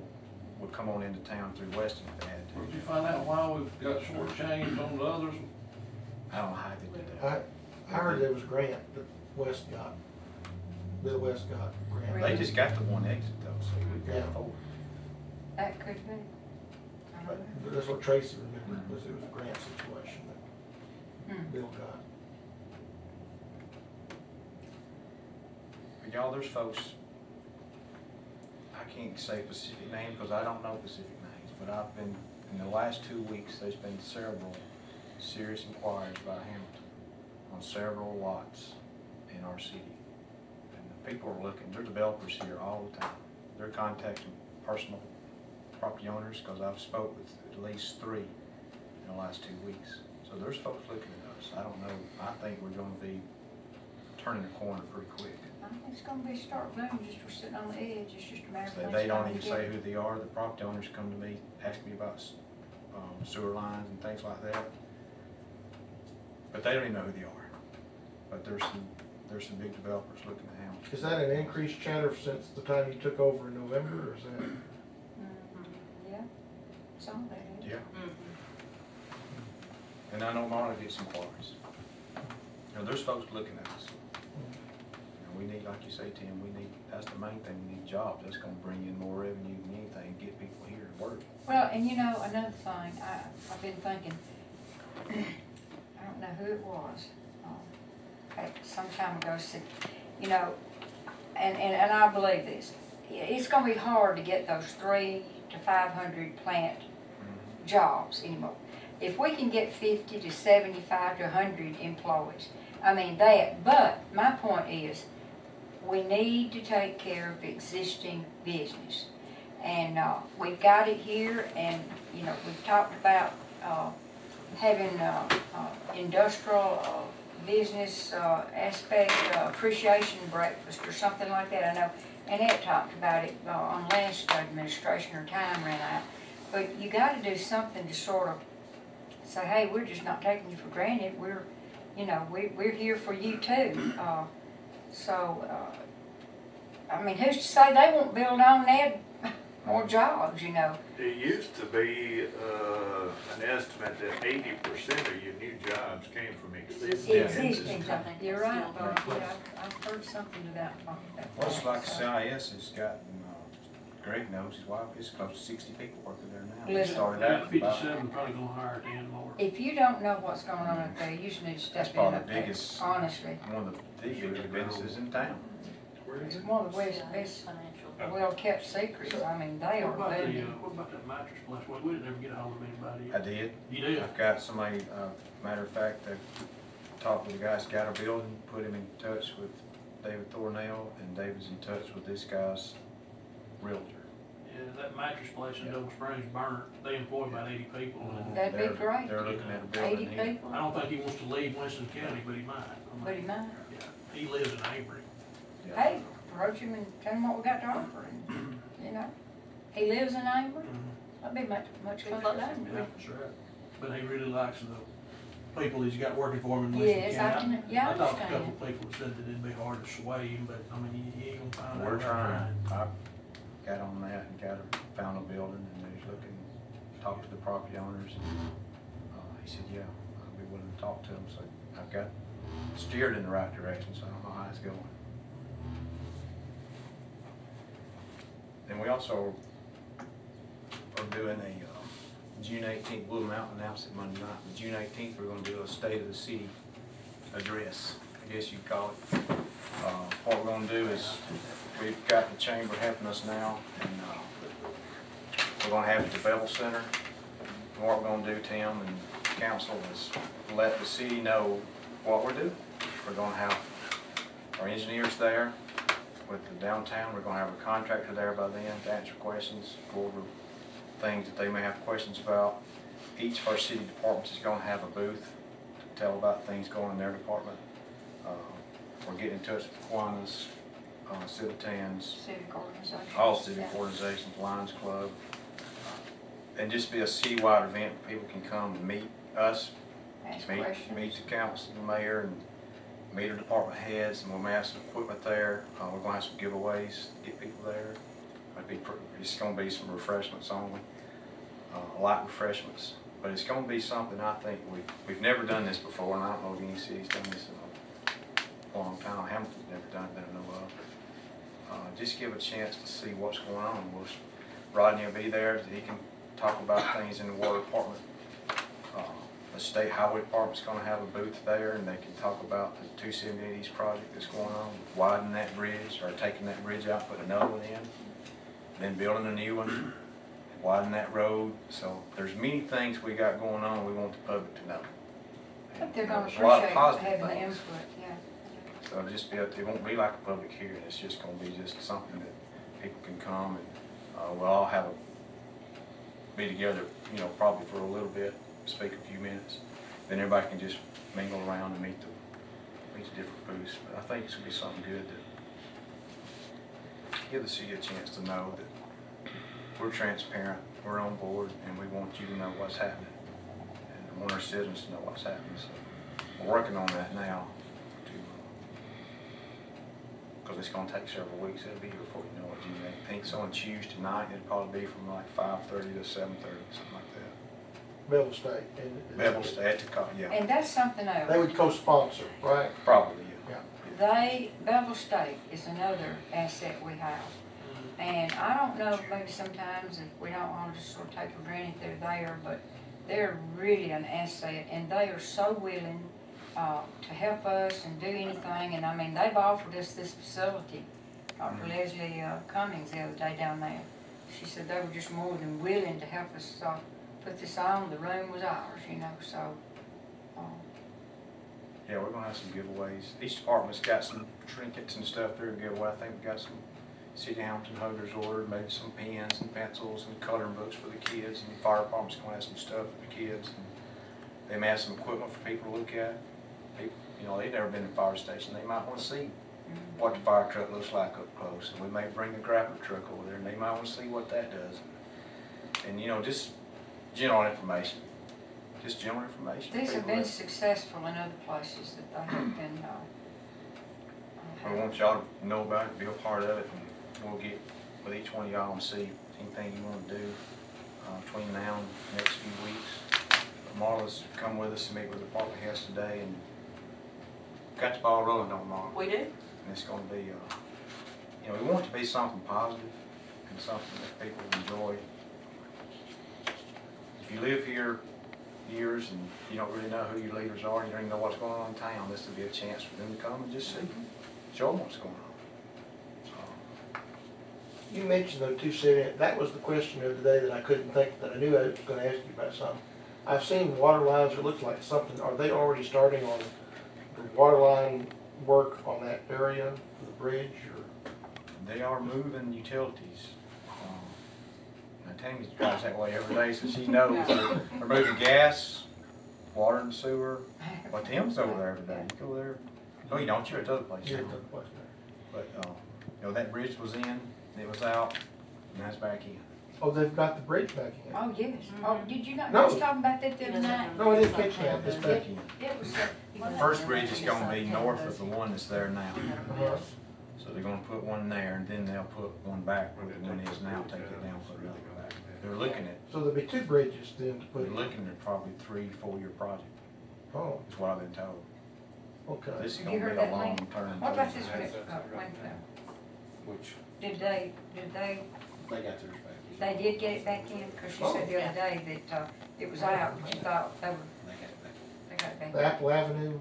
would come on into town through Weston if they had Did to. you find out why we've got shortchanged on the others? I don't know how they did that. I heard there was a grant that West got, Midwest got grant. They just got the one exit though, so we've got Yeah. 4. That could be. I don't know. But that's what Tracy remembered, was it was a grant situation that Hmm. Bill got. But y'all, there's folks, I can't say specific names because I don't know specific names, but I've been, in the last 2 weeks, there's been several serious inquiries by Hamilton on several lots in our city. And the people are looking, they're developers here all the time. They're contacting personal property owners because I've spoke with at least 3 in the last 2 weeks. So there's folks looking at us. I don't know, I think we're gonna be turning the corner pretty quick. I think it's gonna be start blooming, just we're sitting on the edge, it's just a matter of. So things they don't coming even say together. who they are. The property owners come to me, ask me about sewer lines and things like that. But they don't even know who they are. But there's some big developers looking at Hamilton. Is that an increased chatter since the time you took over in November, or is that? Yeah, some of that is. Yeah, Mhm. and I know Marla gets inquiries. You know, there's folks looking at us. You know, we need, like you say, Tim, that's the main thing, we need jobs. That's gonna bring in more revenue than anything, get people here to work. Well, and you know, another thing, I've been thinking, I don't know who it was, some time ago said, you know, and I believe this, it's gonna be hard to get those 300 to 500 plant jobs anymore. If we can get 50 to 75 to 100 employees, I mean that, but my point is, we need to take care of existing business. And we've got it here, and we've talked about having industrial business, aspect, appreciation breakfast or something like that. I know Annette talked about it, on last administration, her time ran out. But you gotta do something to sort of say, hey, we're just not taking you for granted, we're, you know, we're here for you too. I mean, who's to say they won't build on and add more jobs, you know? It used to be an estimate that 80% of your new jobs came from existing Existing, industries. you're right, Bob, yeah, I've heard something to that. Well, it's like So, CIS has gotten, Greg knows his wife, it's close to 60 people working there now. They Listen. started out about, 57, probably gonna hire 10 more. If you don't know what's going on up there, you just need to That's step in probably up the there, biggest- honestly. one of the biggest businesses in town. It's one of the best Financial. well-kept secrets, I mean, they are What about the, booming. what about that mattress place? Well, we didn't ever get a hold of anybody I yet. did. You did? I've got somebody, matter of fact, I talked with the guy that's got a building, put him in touch with David Thornell, and David's in touch with this guy's realtor. Yeah, that mattress place in Double Springs burnt. They employ about 80 people. And That'd be They're- great. They're looking at a 80 building here. people, I don't think he wants to leave Winston County, but he might. I mean, but he might. Yeah, he lives in Avery. Yeah. Hey, approach him and tell him what we got to offer, and, you know? He lives in Avery, that'd be much closer to him. Yeah, that's right. But he really likes the people he's got working for him in Winston Yes, County. I I talked to a understand. couple of people that said that it'd be hard to sway him, but I mean, he ain't gonna find out. We're about trying. it. I got on that and found a building, and he's looking, talked to the property owners. And, he said, yeah, I'll be willing to talk to them. So I've got steered in the right direction, so I don't know how it's going. And we also are doing a June 18th, we'll announce it Monday night, but June 18th, we're gonna do a State of the City address, I guess you'd call it. What we're gonna do is, we've got the chamber helping us now, and we're gonna have it at the Bevel Center. And what we're gonna do, Tim and council, is let the city know what we're doing. We're gonna have our engineers there with the downtown. We're gonna have a contractor there by then to answer questions, go over things that they may have questions about. Each of our city departments is gonna have a booth to tell about things going on in their department. We're getting in touch with Kiwanis, Civitan's, Civic organization. all civic Yeah. organizations, Lions Club, and just be a citywide event where people can come and meet us, Ask meet questions. the council, the mayor, and meet our department heads, and we'll have some equipment there. We're gonna have some giveaways to get people there. It's gonna be some refreshments only, light refreshments, but it's gonna be something I think we've never done this before, and I don't know if any city's done this in a long time. Hamilton's never done it that I know of. Just give a chance to see what's going on. Rodney will be there, he can talk about things in the water department. The state highway department's gonna have a booth there, and they can talk about the 278 East project that's going on, widening that bridge, or taking that bridge out, put another one in, then building a new one, widen that road. So there's many things we got going on we want the public to know. But they're gonna There's a lot of appreciate positive having the things. input, yeah. So it'll just be, it won't be like a public hearing, it's just gonna be just something that people can come and, we'll all be together, you know, probably for a little bit, speak a few minutes. Then everybody can just mingle around and meet the different booths. But I think it's gonna be something good to give the city a chance to know that we're transparent, we're on board, and we want you to know what's happening. And I want our citizens to know what's happening, so we're working on that now. Because it's going to take several weeks. It'll be here before you know it. June 18th. So on Tuesday night, it'll probably be from like 5:30 to 7:30, something like that. Bevel State. And Bevel State at the yeah, And that's something else. They would co-sponsor, right? probably Bevel State is another asset we have. And I don't know, maybe sometimes if we don't want to just sort of take for granted they're there, but they're really an asset, and they are so willing to help us and do anything. And I mean, they've offered us this facility. Dr. Leslie Cummings the other day down there, she said they were just more than willing to help us put this on. The room was ours, you know, so. Yeah, we're going to have some giveaways. Each department's got some trinkets and stuff there to give away. I think we got some City Hamilton holders ordered, maybe some pens and pencils and coloring books for the kids. And the fire department's going to have some stuff for the kids. And they may have some equipment for people to look at. people, you know, they've never been to the fire station, they might wanna see what the fire truck looks like up close, and we may bring the grappler truck over there, and they might wanna see what that does. And, you know, just general information, just general information. These have People been that- successful in other places that they have been, We want y'all to know about it, be a part of it, and we'll get with each one of y'all and see anything you wanna do, between now and the next few weeks. Marla's come with us and meet with the department heads today, and got the ball rolling on Marla. We do. And it's gonna be, you know, we want it to be something positive and something that people enjoy. If you live here years and you don't really know who your leaders are, you don't even know what's going on in town, this will be a chance for them to come and just see, show them what's going on. So, You mentioned though 270, that was the question of the day that I couldn't think, that I knew I was gonna ask you about something. I've seen water lines, it looks like something, are they already starting on the water line work on that area for the bridge, or? they are moving utilities. Now Tammy drives that way every day, so she knows they're moving gas, water and sewer. Well, Tim's over there every day. You go there. No, you don't. You're at the other place. Yeah, the place there. But, you know, that bridge was in, it was out, and that's back in. Oh, they've got the bridge back in. oh, yes. Oh, did you not, No. just talking about that the other night? No, I didn't catch that, it's back in. It was, The first bridge is gonna be north of the one that's there now. Uh-huh. So they're gonna put one there, and then they'll put one back where the one is now, take it down, put another one back. They're looking at, So there'll be two bridges then to put they're in. looking at probably 3-4 year project, Oh, is what I've been told. okay. This is Have gonna you be heard a that, long Lee? term. what about this, thing. Which, did they, they got theirs back. they did get it back in? Cause she said the other day that, it was out, but you thought they were, They got it back. they got it back. The Apple Avenue,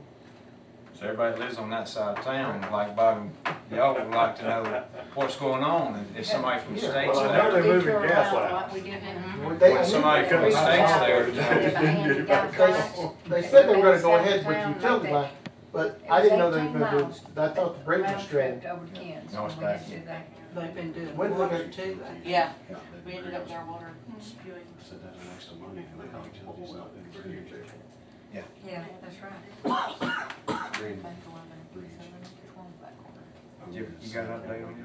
So everybody that lives on that side of town, like Bobby, y'all would like to know what's going on, and if somebody from the Yeah, state's well, I know there. they moved the gas Detour around line. Like we did in. Well, they- When somebody from the state's there, they said they were gonna go ahead with the utility line, but I didn't know they were gonna do, I thought the bridge was Round straight. trip over to Ken's. No, it's when we had back to in. do that. They've been doing When water did they- too. Yeah, Yeah, that we ended up with bridge. our water spewing. Said that's an extra money for the utilities not in the bridge. Yeah, that's right. Green. You got an update on it?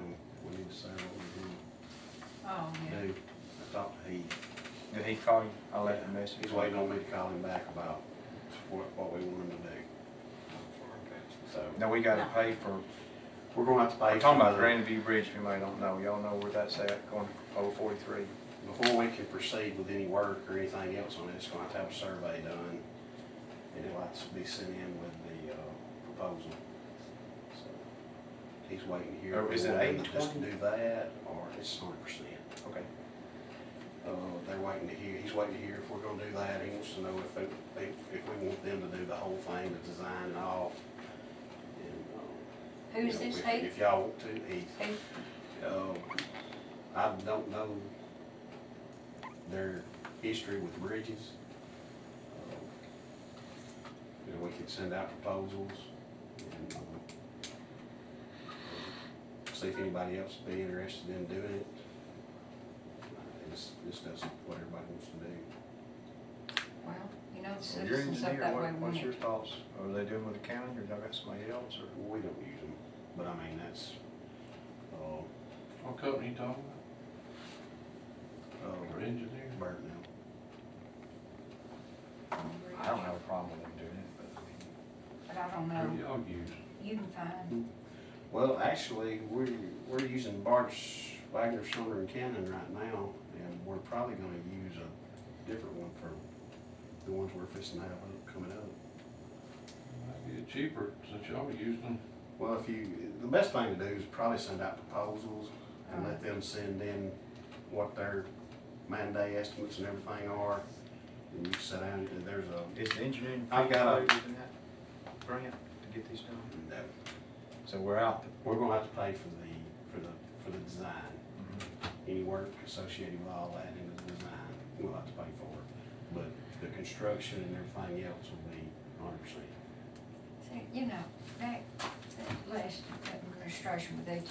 We need to say what we're Oh, yeah. doing. I talked to Heath. Did he call you? I left a message. He's waiting on me to call him back about what we want him to do. So, No, we gotta pay for, we're gonna have to pay. we're talking for about the- Grandview Bridge, if anybody don't know. Y'all know where that's at, going over 43. Before we can proceed with any work or anything else on it, it's gonna have to have a survey done, and it'll have to be sent in with the, proposal. So, he's waiting to hear. Oh, if is we it want him to just 820? do that, or it's 100%. Okay. They're waiting to hear, he's waiting to hear if we're gonna do that, he wants to know if if we want them to do the whole thing, the design and all. And, Who's you know, this, if- Heath? If y'all want to, Heath. Heath? I don't know their history with bridges. You know, we could send out proposals and see if anybody else would be interested in doing it. This does what everybody wants to do. Well, you know, the So your citizens up engineer, that way what's want your it. thoughts? Are they doing with the county, or y'all got somebody else, or? We don't use them, but I mean, that's, What company you talking about, or engineer? Bert now. I don't have a problem with them doing it, but But I don't Who know, y'all use? you can find, Well, actually, we're using Bart's, Wagner, Sumner, and Cannon right now, and we're probably gonna use a different one for the ones we're fixing to have coming up. Might be cheaper since y'all used them. Well, the best thing to do is probably send out proposals and let them send in what their man-day estimates and everything are. And you sit down, and there's a, is the engineering I've got a- included in that grant to get these done? no, So we're out. we're gonna have to pay for the design. Mhm. Any work associated with all that in the design, we'll have to pay for it. But the construction and everything else will be 100%. see, you know, that last administration with AT,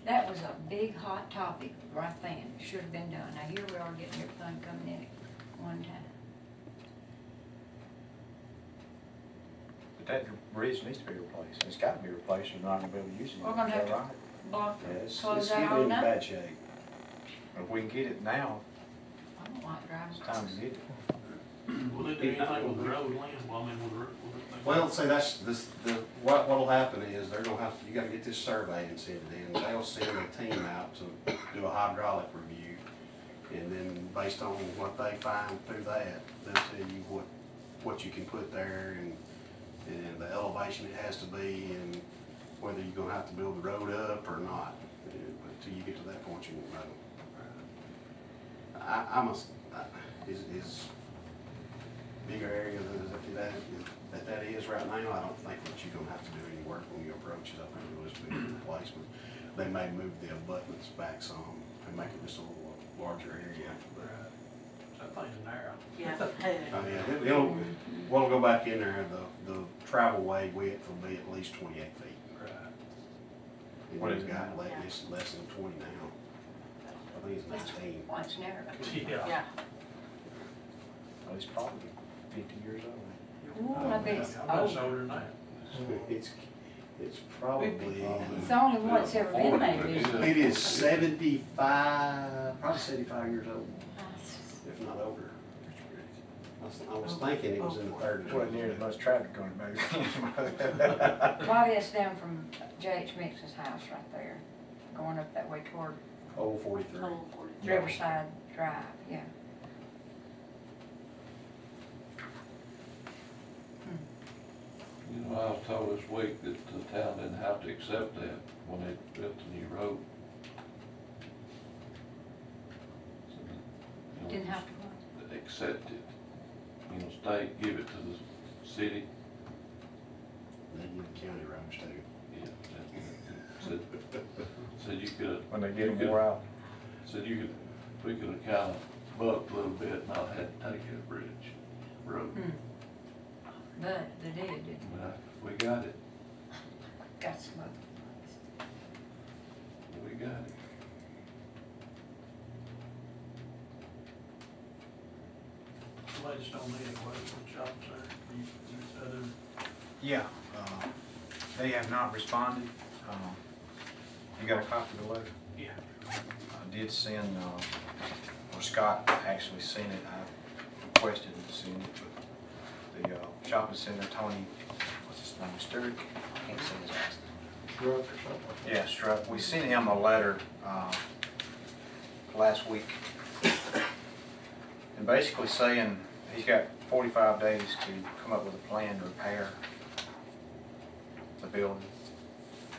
that was a big hot topic right then, it should have been done. Now here we are getting everything coming in at one time. But that bridge needs to be replaced. It's gotta be replaced, or you're not gonna be able to use it. We're gonna Is have that to- right? Block, Yeah, it's close that getting all in night. bad shape. If we can get it now, I don't like driving. it's time to get it. Will they do anything with the road land? Well, I mean, with the, Well, see, that's, what'll happen is they're gonna have, you gotta get this survey and send it in. They'll send a team out to do a hydraulic review. And then based on what they find through that, they'll tell you what you can put there and the elevation it has to be and whether you're gonna have to build the road up or not. But until you get to that point, you won't know. Is bigger area that is right now, I don't think that you're gonna have to do any work when you approach it. I think it'll just be a replacement. They may move the abutments back some and make it just a little larger area. that thing's narrow. Yeah. What'll go back in there, the travel way width will be at least 28 feet. Right. And What it's is got it? it's less than 20 now. I think it's 19. Well, it's narrow. Yeah. Yeah. Well, it's probably 50 years old. Ooh, I bet it's I bet it's old. older than that. It's probably, It's the only one that's ever been there, isn't it? it is 75, probably 75 years old, if not older. I was thinking it was in the 30s. Wasn't near as much traffic going back. Bobby, that's down from J.H. Mixon's house right there, going up that way toward Old 43. Old 43. Riverside Drive, yeah. You know, I was told this week that the town didn't have to accept that when they built the new road. So, you know, Didn't have to. accept it. You know, state give it to the city. They give the county roads too. Yeah. Said you could. When they get them more out. Said you could, we could have kind of bucked a little bit, not had to take that bridge road. But they did. But we got it. Got some other place. We got it. They just don't need a way for jobs there. Other, Yeah, they have not responded. You got a copy of the letter? yeah. I did send, or Scott actually seen it, I requested him to send it, but the shopping center, Tony, what's his name, Sturrock? I can't say his last name. Struck or something. Yeah, Struck, we sent him a letter, last week. And basically saying he's got 45 days to come up with a plan to repair the building,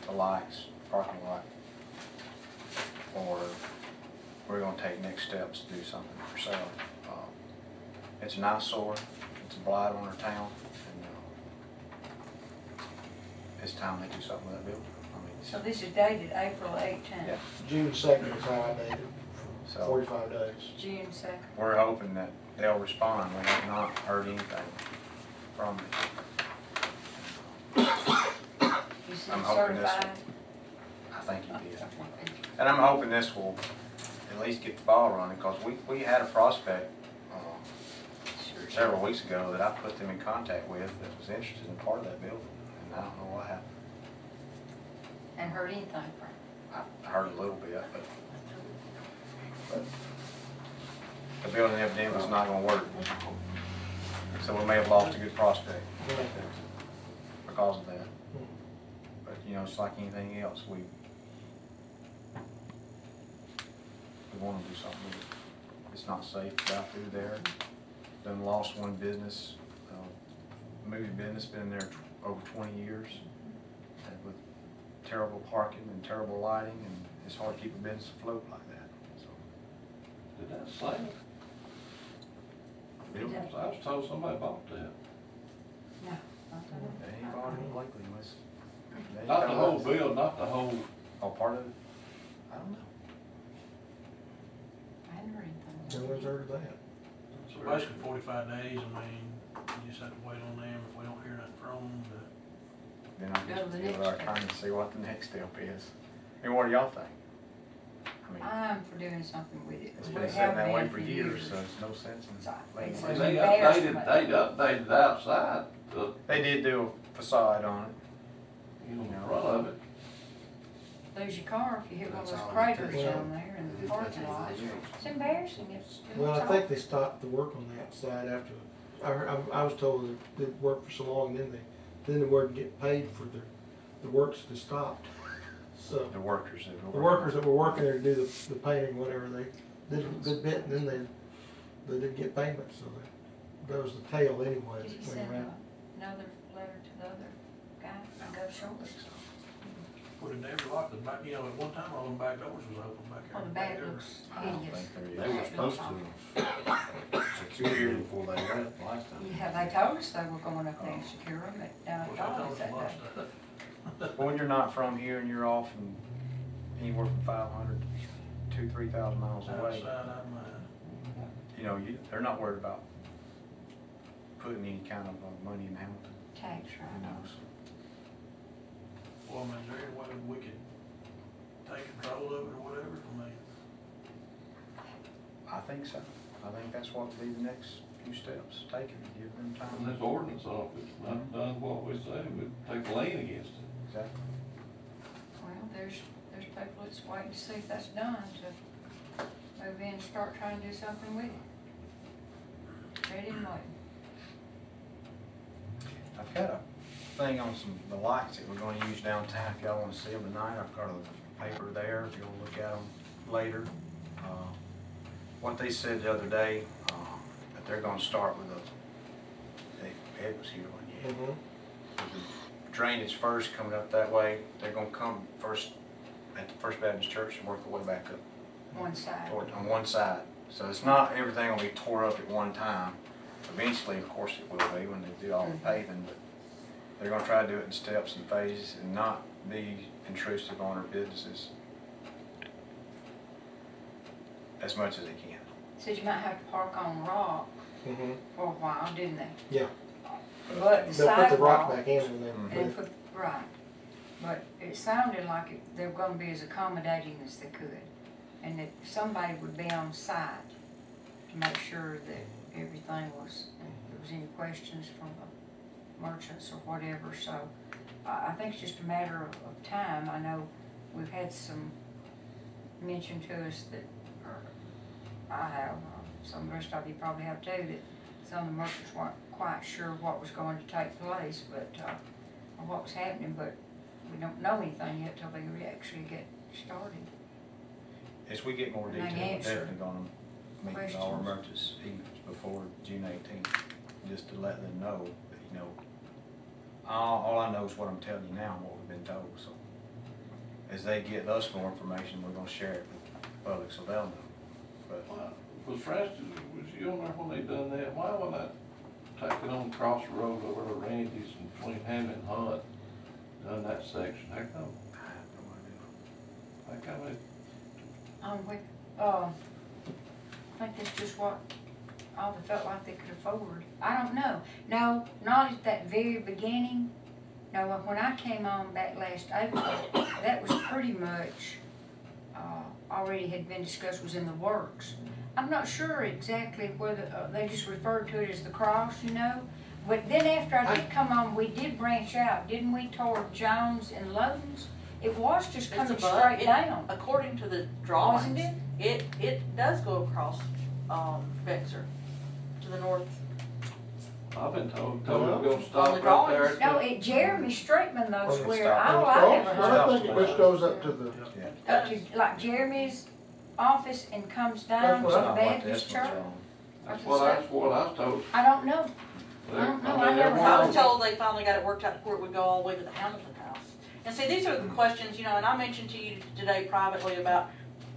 the lights, parking lot, or we're gonna take next steps to do something for sale. It's an eyesore, it's a blight on our town, and it's time they do something with that building. I mean, So this is dated April 18th. Yeah. June 2nd is how I dated, for So 45 days. June 2nd. we're hoping that they'll respond. We have not heard anything from them. You said I'm hoping this- certified? I think he did. And I'm hoping this will at least get the ball running, because we had a prospect several weeks ago that I put them in contact with that was interested in part of that building, and I don't know what happened. And heard anything from him? I heard a little bit, but the building evidently was not gonna work. So we may have lost a good prospect because of that. But, you know, it's like anything else, we wanna do something with it. It's not safe to drive through there. Done lost one business, movie business, been there over 20 years. And with terrible parking and terrible lighting, and it's hard to keep a business afloat like that, so. Did that sell? Building, I was told somebody bought that. No. not that. they ain't bought it lately, unless. they Not the come whole up- bill, not the whole, Oh, part of it? I don't know. I hadn't heard No anything. one's heard of that. So basically 45 days, I mean, you just have to wait on them. If we don't hear nothing from them, Then I'll Go to just the give it next our step. time to see what the next step is. And what do y'all think? I mean, I'm for doing something with it. it's We been have sitting that way been for years, so it's no sense in Sorry. letting It's it a- sit. they updated outside. They did do facade on it. You know, in front of it. Lose your car if you hit one of That's those all it craters takes. down there in the parking lot. It's embarrassing, it Well, looks I think awful. they stopped the work on that side after, I was told that they'd worked for so long, then they weren't getting paid for the works that stopped. So, The workers that the workers that were working there to do the painting, whatever, they did a good bit, and then they didn't get payment, so that was the tail anyway. Did he that went send around. another letter to the other guy and go short? Well, did they ever lock the back, you know, at one time all the back doors was open back there. Well, the back looks I don't hideous. think They were supposed to secure it before they left last time. Yeah, they told us they were going up there and secure them at Of course, I Dolly's told them that last day. time. Well, when you're not from here and you're off and anywhere from 500 to 3,000 miles away, Outside, I mind. you know, they're not worried about putting any kind of money in Hamilton, Tax you write-off. know, so. Well, I mean, is there any way we could take control of it or whatever? I mean, I think so. I think that's what would be the next few steps, taken, give them And time. this ordinance office, not done what we say, we'd take a lien against it. Exactly. Well, there's people that's waiting to see if that's done to move in and start trying to do something with it. Ready and waiting. I've got a thing on the lights that we're gonna use downtown, if y'all wanna see them tonight, I've got a paper there, if you wanna look at them later. What they said the other day, that they're gonna start with Ed was here when you had Mhm. the drainage first coming up that way, they're gonna come first at the First Baptist Church and work their way back up One side. on one side. So it's not everything will be tore up at one time. Eventually, of course, it will be when they do all the paving, but they're gonna try to do it in steps and phases and not be intrusive on our businesses as much as they can. Said you might have to park on rock Mhm. for a while, didn't they? Yeah, But the they'll put the rock sidewalk, back in when they Mhm. put and it. put, right. But it sounded like they were gonna be as accommodating as they could. And that somebody would be on site to make sure that everything was, if there was any questions from the merchants or whatever. So I think it's just a matter of time. I know we've had some mention to us that, or I have, some of the rest of you probably have too, that some of the merchants weren't quite sure what was going to take place, but, or what was happening, but we don't know anything yet till they actually get started. As we get more And they detail, we're answer definitely gonna meet with all our merchants even before June 18th, just to let them know that, you know, all I know is what I'm telling you now and what we've been told, so. As they get us more information, we're gonna share it with the public so they'll know. But Was Francis, was you on there when they done that? Why wasn't that taken on across the road over to Randy's and between Hammond and Hunt, done that section? How come, I have no idea. how come it, I think that's just what all they felt like they could afford. I don't know. No, not at that very beginning. No, when I came on back last April, that was pretty much, already had been discussed, was in the works. I'm not sure exactly whether, they just referred to it as the cross, you know? But then after I did come on, we did branch out, didn't we, toward Jones and Lowndes? It was just It's coming above- straight it- down, According to the drawings. wasn't it? It does go across, Bexar to the north. I've been told we're gonna On stop the right drawings? there. No, Jeremy Straightman knows Well, where, stop. all I ever I heard. think it just goes up to the, Yeah. Up to, like Jeremy's office and comes down That's to what the Not like Baptist this church? one's wrong. That's what I was told. I don't know. They- I don't know, mean, I never they're I was wanting- told they finally got it worked out before it would go all the way to the Hamilton house. And see, these are the questions, you know, and I mentioned to you today privately about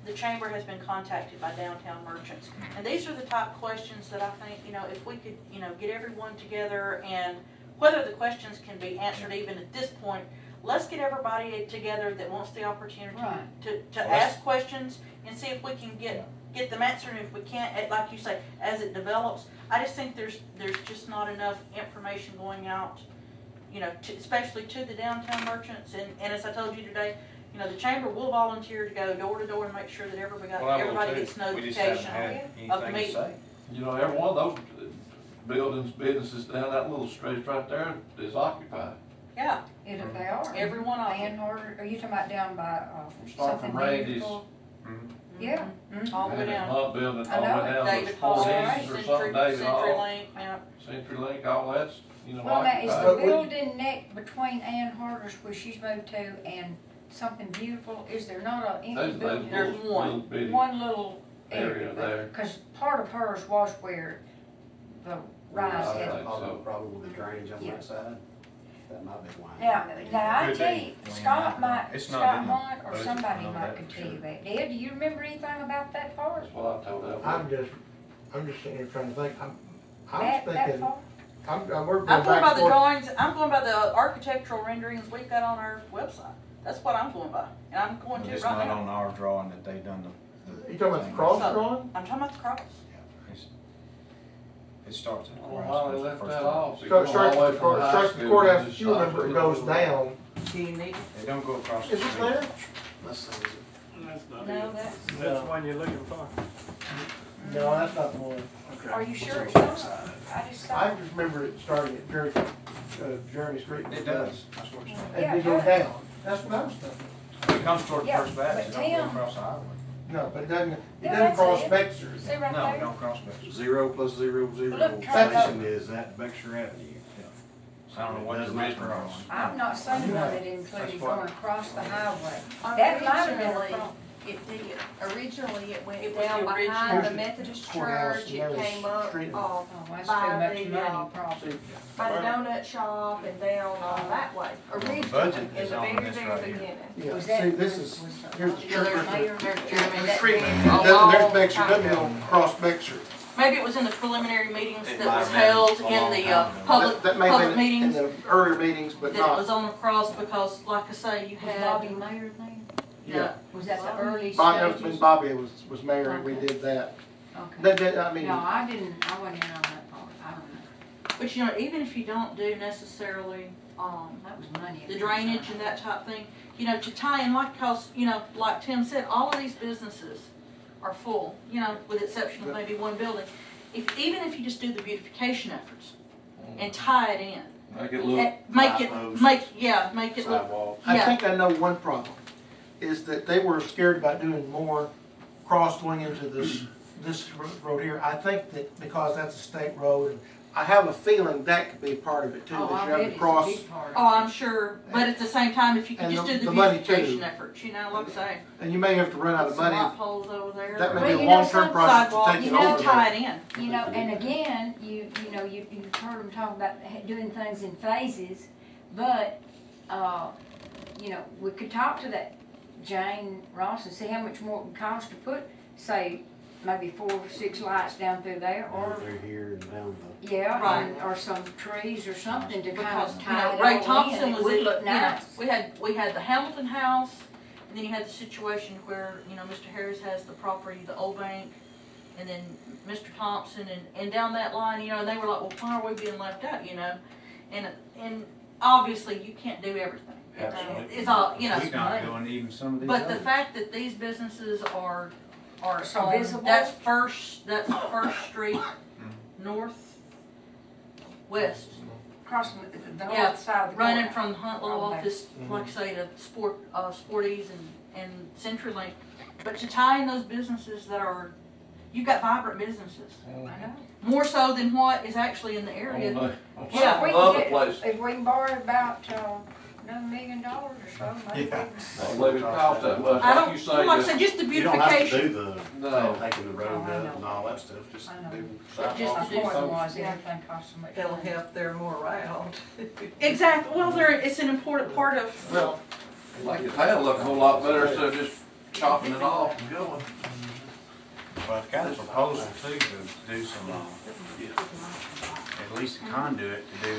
the chamber has been contacted by downtown merchants. And these are the type of questions that I think, you know, if we could, you know, get everyone together and whether the questions can be answered even at this point, let's get everybody together that wants the opportunity Right. to Well, ask questions and see if we can get them answered. And if we can't, like you say, as it develops, I just think there's just not enough information going out, you know, especially to the downtown merchants. And as I told you today, you know, the chamber will volunteer to go door to door and make sure that everybody Well, I will everybody too. gets We just haven't notification had of the anything to meeting. say. You know, every one of those buildings, businesses down that little stretch right there is occupied. Yeah, If they are. every one of them. And harder, are you talking about down by, Start something from Randy's. beautiful? Mhm. Yeah. Mhm. All the way And down. Hunt building, I all the know way it. down to David Hall, Sporties or something, David Hall, CenturyLink, yeah. CenturyLink, all that's, you know, Well, now, is occupied. the But we- building neck between Ann Harder's where she's moved to and something beautiful, is there not a empty There's building? There's little bitty One little area area there. Cause part of hers was where the rise I had. think so. Probably with the drainage on Yeah. that side. That might be why. Now I Could tell be. you, I mean, Scott might, it's not Scott in the might, or budget, somebody I know might that could for tell you sure. that. Dad, do you remember anything about that part? That's what I told them. I'm just sitting here trying to think, I was That thinking, far? we're I'm going going by back the and forth. drawings, I'm going by the architectural renderings we've got on our website. That's what I'm going by, and I'm going to It's right not now. on our drawing that they done You talking about the cross So- drawing? I'm talking about the cross. It starts at the Well, courthouse. why they goes left first that line. off? So it starts at the starts at the courthouse, but you remember it goes down. Do you need it? They don't go across the Is it street. there? Let's see. No, that's, No. one you're looking for. No, that's not the one. are you sure it's not? I just I saw. just remember it starting at Journey Street. It does, that's what it's saying. And Yeah, it it goes does. down. That's what I was thinking. It comes toward Yeah, First Baptist, it but don't go Tim- across the highway. No, but it doesn't Yeah, that's cross it. Bexar. See right No, it there? don't cross Baptist. 0 plus 0, 0 Look, try to- station is at Bexar Avenue. I don't know what It the does not original cross. was. I've not seen one that That's included what- going across the highway. That might have been a Originally, problem. it did. Originally, it went It was down the behind original the Methodist courthouse, church, and there it was came up street. Oh, that's By too much the, money, probably. See, by the donut shop and down all that way. Originally, budget in is the on very, this very right here. beginning. Yeah, Was that- see, this is, here's the The church. mayor- There's Oh, Bexar, oh, doesn't go across Bexar. Maybe it was in the preliminary meetings It that might was have been held a in long the time ago. public, That may have public been in meetings, the earlier meetings, but that it was not. on the cross because, like I say, you Was had. Bobby mayor then? Yeah. Was that the early Bobby, that was when stages? Bobby was mayor and we Okay. did that. Okay. I mean, No, I didn't, I wasn't in on that part, I don't know. But you know, even if you don't do necessarily, That was money. the drainage and that type thing, you know, to tie in, like, cause, you know, like Tim said, all of these businesses are full, you know, with the exception of maybe one building. Even if you just do the beautification efforts and tie it in, Make it look, make it Signposts. make it look, Sidewalks. I yeah. think I know one problem, is that they were scared about doing more cross going into this road here. I think that because that's a state road, and I have a feeling that could be part of it too, Oh, that I you bet have it's to a cross. big part of Oh, it. I'm sure, but at the same time, if you can And just the- do the the money, too. beautification efforts, you know, like I say, And you may have to run out of some light money. poles over there. That may Well, be a you know long-term something, project to sidewalk, take you it know, over tie there. it in. You know, and again, you've heard them talk about doing things in phases, but, you know, we could talk to that Jane Ross and see how much more it would cost to put, say, maybe 4 or 6 lights down through there, or, Through here and down the. yeah, Right. or some trees or something to kind Because, of you tie know, it Ray all Thompson in. It was would in, look you know, nice. we had the Hamilton House, and then you had the situation where, you know, Mr. Harris has the property, the old bank, and then Mr. Thompson, and down that line, you know, and they were like, well, why are we being left out, you know? And obviously, you can't do everything. Absolutely. It's all, you know. We're not doing even some of these But the others. fact that these businesses are So on, visible? that's First Street, north, west, Across the Yeah, north side of the running courthouse. from the Hunt Law Okay. office, like I say, to Sporties and CenturyLink. But to tie in those businesses that are, you've got vibrant businesses, I know. more so than what is actually in the area. on Yeah, we the can other get- place. If we can borrow about, another $1 million or so, maybe. Yeah. Don't let it cost that much, I like don't, you well, like I say, said, just the You don't have to beautification. do the, No. taking the road Oh, I up know. and all that stuff, just I know. do Just sidewalks. to do My point something. was, everything costs so much They'll money. help there more around. Exactly, well, it's an important part of, Well, make your town look a whole lot better instead of just chopping it off and going. Well, I've got a proposal too to do some, at least a conduit to do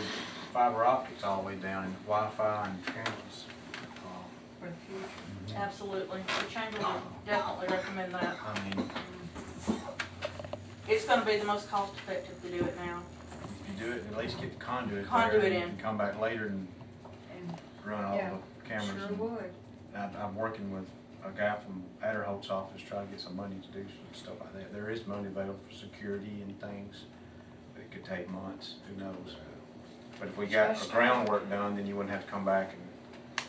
fiber optics all the way down and Wi-Fi and cameras. For the future. absolutely, the chamber will definitely recommend that. I mean, It's gonna be the most cost effective to do it now. if you do it, at least get the conduit there. Conduit and you in. can come back later and And run all Yeah, the cameras. sure and would. I'm working with a guy from Adderholt's office trying to get some money to do some stuff like that. There is money available for security and things, but it could take months, who knows? But if we got Especially- the groundwork done, then you wouldn't have to come back and,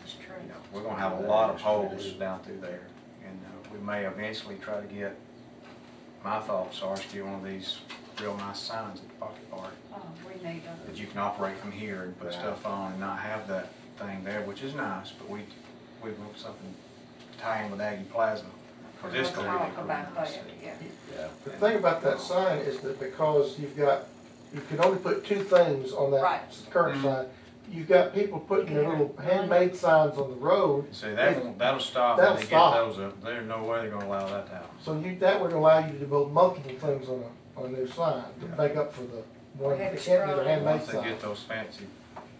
That's true. you know, we're gonna have a lot of holes down through there. And we may eventually try to get, my thoughts are, to get one of these real nice signs at the pocket park Oh, we need them. that you can operate from here and put stuff on and not have that thing there, which is nice, but we want something to tie in with Aggie Plaza. Cause it's We'll gonna talk be about really nice. that, yeah. Yeah. The thing about that sign is that because you can only put two things on that Right. current Mhm. sign. You've got people putting their little handmade signs on the road, See, that'll stop when That'll they get stop. those up. There's no way they're gonna allow that to happen. so that would allow you to build multiple things on a new sign to make up for the one, Have it it can't be their scrolling. handmade Once they sign. get those fancy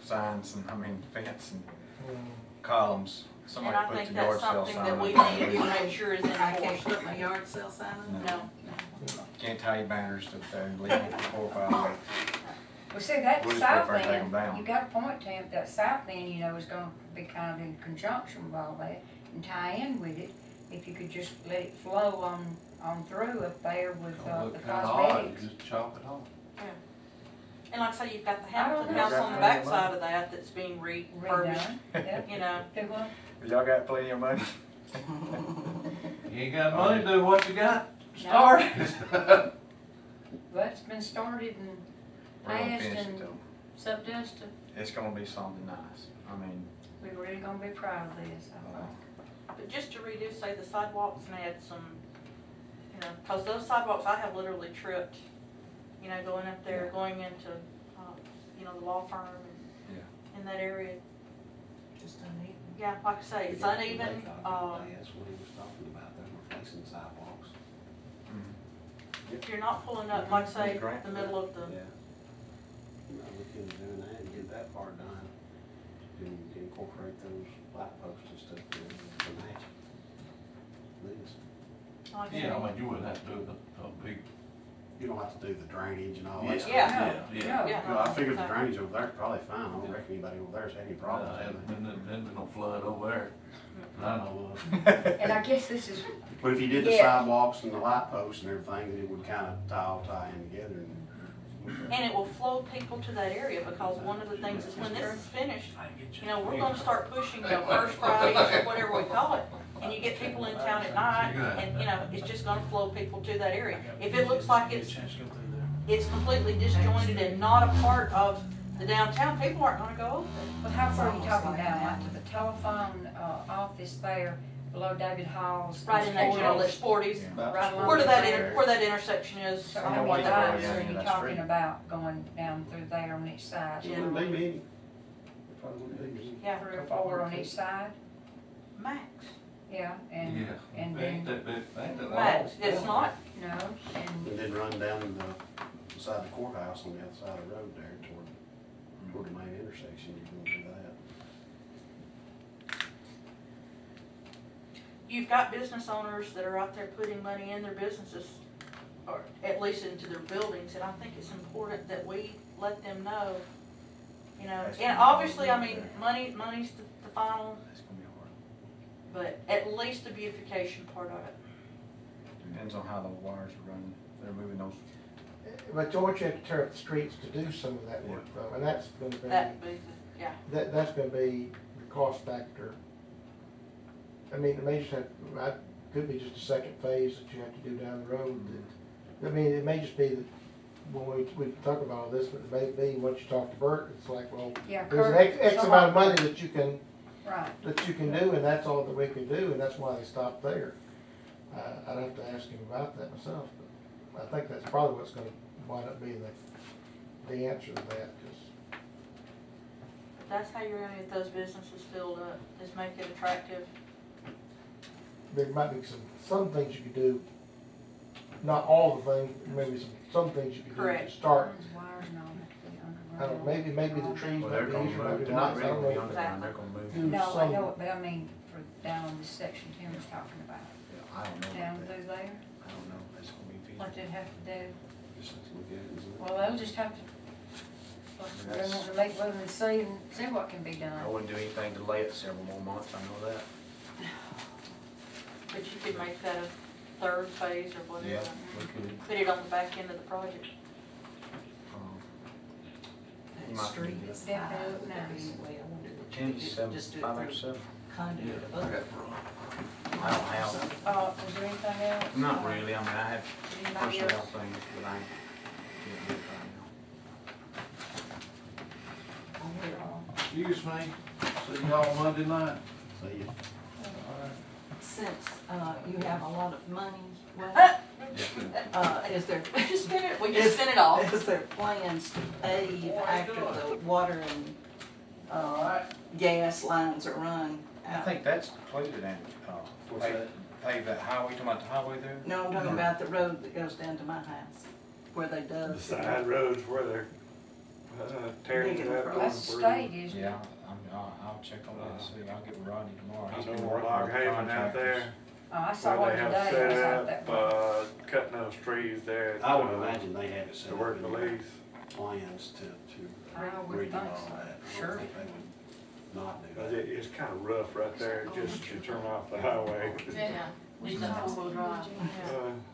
signs and, fence and Mm. columns, And somebody I puts think a that's yard sale something sign that up. we need to make sure is I can't enforced. put my yard sale sign on. No, Can't tie banners to there and leave them for 4 or 5 weeks. Well, see, that We'll just south prefer to take end, 'em down. you got a point, Tim, that south end, you know, is gonna be kind of in conjunction with all that and tie in with it. If you could just let it flow on through up there with, It'll the look kinda odd, cosmetics. just chop it off. and like I say, you've got the I don't Hamilton know. House on the backside of that that's being refurbished, Redone, yeah. you know. Do what? Y'all got plenty of money? You ain't got money, do what you got No. started. Well, it's been started and We're gonna passed finish it and though. sub dust. It's gonna be something nice. We're really gonna be proud of this, I think. But just to redo, say the sidewalks and add some, you know, cause those sidewalks, I have literally tripped, you know, going up there, going into, you know, the law firm and in that area. Just uneven. Yeah, like I say, it's uneven, That's what he was talking about, they're replacing sidewalks. if you're not pulling up, like I say, Grant the middle of the, Yeah. You know, look into doing that and get that part done, and incorporate those light posts and stuff to match this. like I Yeah, I say, mean, you wouldn't have to do a big. You don't have to do the drainage and all Yeah. that stuff. Yeah. No. yeah. You know, I figured the drainage over there's probably fine, I don't reckon anybody over there's had any problems. have they? Then there's no flood over there. I know of. And I guess this is, But if you did the Yeah. sidewalks and the light posts and everything, then it would kind of tie in together and. And it will flow people to that area, because one of the things is when this is finished, you know, we're gonna start pushing, you know, first Fridays or whatever we call it, and you get people in town at night, and, you know, it's just gonna flow people to that area. If it looks like Get a chance to go through there. it's completely disjointed and not a part of the downtown, people aren't gonna go over there. well, how far are you talking down, like to the telephone, office there, below David Hall's? Right in that, you know, the Sporties? sporties, Right along where that, there. where that intersection is. So I'm how gonna many wait till miles we get are into you that talking street. about going down through there on each side? It wouldn't be many. It probably wouldn't be many. Yeah, 3 or 4 on each side? max, Yeah, and, Yeah. and Ain't then, that big, ain't that long. max, it's not, no, and, And then run down the side of the courthouse on the other side of the road there toward the main intersection, you can do that. you've got business owners that are out there putting money in their businesses, or at least into their buildings, and I think it's important that we let them know, you know, That's and gonna be obviously, I hard mean, there. money's the final, It's gonna be hard. but at least the beautification part of it. Depends on how the wires are running. They're moving those. But George, you have to tear up the streets to do some of that work though, and that's gonna be, That'd be, yeah, that's gonna be the cost factor. I mean, it may just have, could be just a second phase that you have to do down the road. I mean, it may just be that when we talk about all this, but it may be, once you talk to Bert, it's like, well, yeah. there's an Kurt, X amount of money that you can Right, do, and that's all that we can do, and that's why they stopped there. I'd have to ask him about that myself, but I think that's probably what's gonna wind up being the answer to that, 'cause that's how you're gonna get those businesses filled up, is make it attractive. there might be some things you could do, not all the things, but maybe some things you could do to Correct. start. those wires and all have to be I don't, underground. maybe the trees Well, might they're be gonna easier, move. maybe They're not not, I really don't gonna be know. underground. They're gonna move. Do No, I some- know it, but I mean, for down on this section Tim was talking about, I don't know. down about that. through there, I don't know. That's gonna be feasible. what they'd have to do. Just have to look at it and see. Well, they'll just have to, they're going to make one and see what can be I done. wouldn't do anything to delay it several more months. I know that. But you could make that a third phase or whatever. We could. Put it on the back end of the project. You might street be is Yeah, high. they look But nice. anyway, I wondered if you Ten, could seven, just do it 507. through conduit of I other. got front. I don't have, Was there anything else? not really, I mean, I have Did anybody personnel else? things, but I can't do it right Excuse me, see y'all Monday night. See you. Since, you have a lot of money, well, is there, We just spent it, we Is- just spent it all. is there plans to pave after the water and, gas lines are run now. I out? think that's included in it, What's that? pave that highway, talking about the highway there? No, I'm talking about the road that goes down to my house, where they dug. The side roads where they're tearing Digging it up. across. Well, that's the state, isn't it? Yeah, I'll check on that and see, I'll get with Rodney tomorrow. I He's know been in working Log with the Haven out contractors. there, Oh, I saw where it they have today, I set thought that up, was. cutting those trees there. I would imagine they have it set To up work in the their lease. plans to I would redo think all so. that. I Sure. don't think they would not do But that. it's kinda rough right there, just to turn off the highway. Yeah, needs that four-wheel drive.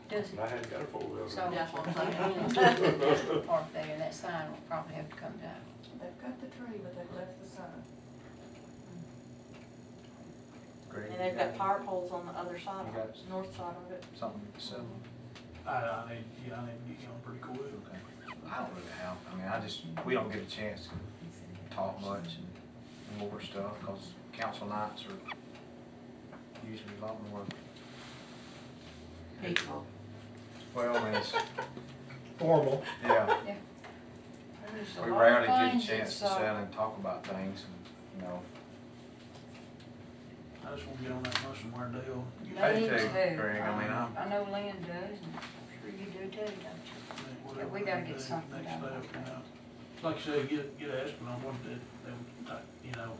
Does it? I hadn't got a four-wheel So drive. That's what I'm saying. park there, and that sign will probably have to come down. They've cut the tree, but they've left the sign. Greg, And they've got power poles on the other side, You got north side of it. something to sell? I need to get going pretty quick. Okay. I don't really have, I mean, we don't get a chance to talk much and more stuff, cause council nights are usually a lot more, Peaceful. well, I mean, it's, Formal. yeah. There's a We lot of rarely get a things chance to that's, sit and talk about things, and, you know. I just wanna get on that muscle wear deal. I Me do, too. Greg, I mean, I know Lynn does, and I'm sure you do too, don't you? We gotta get something Next done. step, you know. Like you said, get asking on what they would, you know,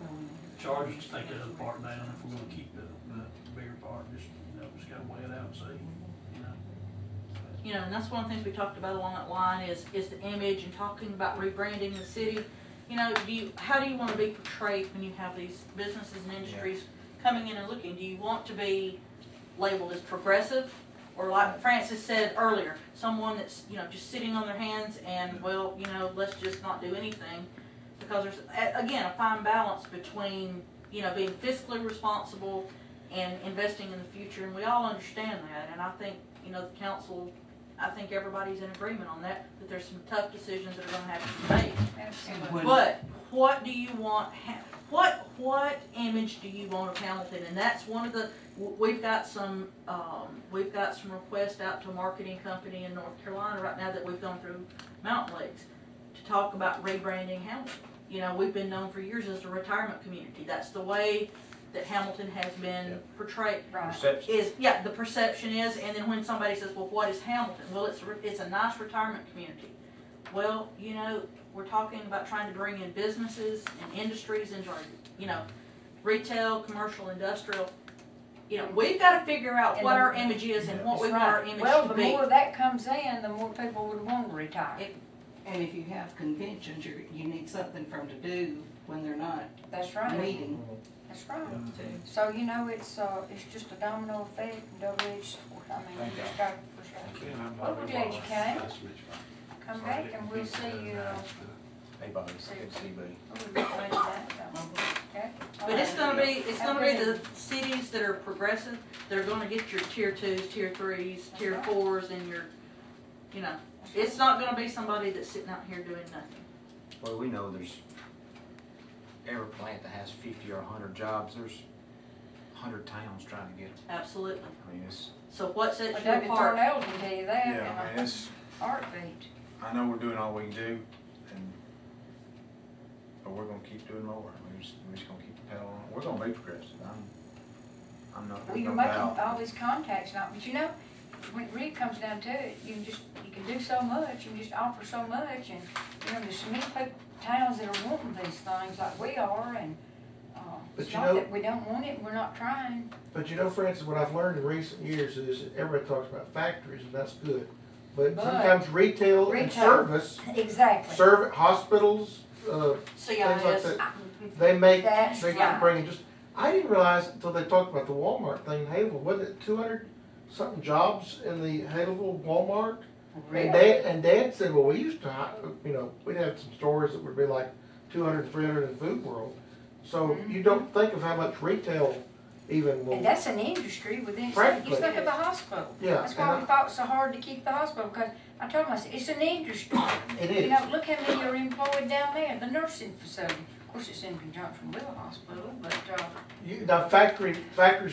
charge us to take the other part down if we're gonna keep the bigger part, just, you know, just gotta weigh it out and see, you know. You know, and that's one of the things we talked about along that line is the image and talking about rebranding the city. You know, how do you wanna be portrayed when you have these businesses and industries coming in and looking? Do you want to be labeled as progressive? Or like Francis said earlier, someone that's, you know, just sitting on their hands and, well, you know, let's just not do anything. Because there's, again, a fine balance between, you know, being fiscally responsible and investing in the future, and we all understand that. And I think, you know, the council, I think everybody's in agreement on that, that there's some tough decisions that are gonna have to be made. Absolutely. But what do you want, what image do you want of Hamilton? And that's one of the, we've got some requests out to a marketing company in North Carolina right now that we've gone through Mountain Lakes to talk about rebranding Hamilton. You know, we've been known for years as a retirement community. That's the way that Hamilton has been portrayed. Right. Perception. The perception is, and then when somebody says, well, what is Hamilton? Well, it's a nice retirement community. Well, you know, we're talking about trying to bring in businesses and industries into our, you know, retail, commercial, industrial. You know, we've got to figure out And what the- our image is and what we want our image Well, to the be. more that comes in, the more people would want to retire. And if you have conventions, you need something for them to do when they're not That's right. meeting. That's right. So, you know, it's just a domino effect, double-edged sword. I mean, Thank you you. just gotta push that. Well, we're glad you came. That's Rich. Come back and we'll see you, Hey, buddy, CB. we'll get ready to that, okay? But it's gonna be the cities that are progressive, that are gonna get your tier 2s, tier 3s, tier 4s, and your, you know, it's not gonna be somebody that's sitting out here doing nothing. Well, we know there's every plant that has 50 or 100 jobs, there's 100 towns trying to get them. Absolutely. I mean, it's, So what sets But you David apart? Thornell can tell you that in yeah, I mean, a it's, heartbeat. I know we're doing all we can do, but we're gonna keep doing more. I mean, we're just gonna keep the pedal on. We're gonna be progressive. I'm not, Well, there's you're no making doubt. all these contacts now, but you know, when it really comes down to it, you can do so much, you can just offer so much, and, you know, there's so many towns that are wanting these things like we are, and, But it's you not know- that we don't want it, we're not trying. But you know, Francis, what I've learned in recent years is that everybody talks about factories, and that's good. But But- sometimes retail and Retail. service, Exactly. hospitals, things like CIS. that, they make, That's they right. can bring in just, I didn't realize until they talked about the Walmart thing in Haleville, wasn't it 200 something jobs in the Haleville Walmart? Really? And Dad said, well, we used to, you know, we'd have some stores that would be like 200, 300 in Food World. So you don't think of how much retail even will. And that's an industry within itself. Practically. Just think of the hospital. Yeah, That's why we fought so hard to keep the hospital, because I told him, I said, it's an industry. It You is. know, look how many are employed down there, the nursing facility. Of course, it's in conjunction with the hospital, but, Now, factories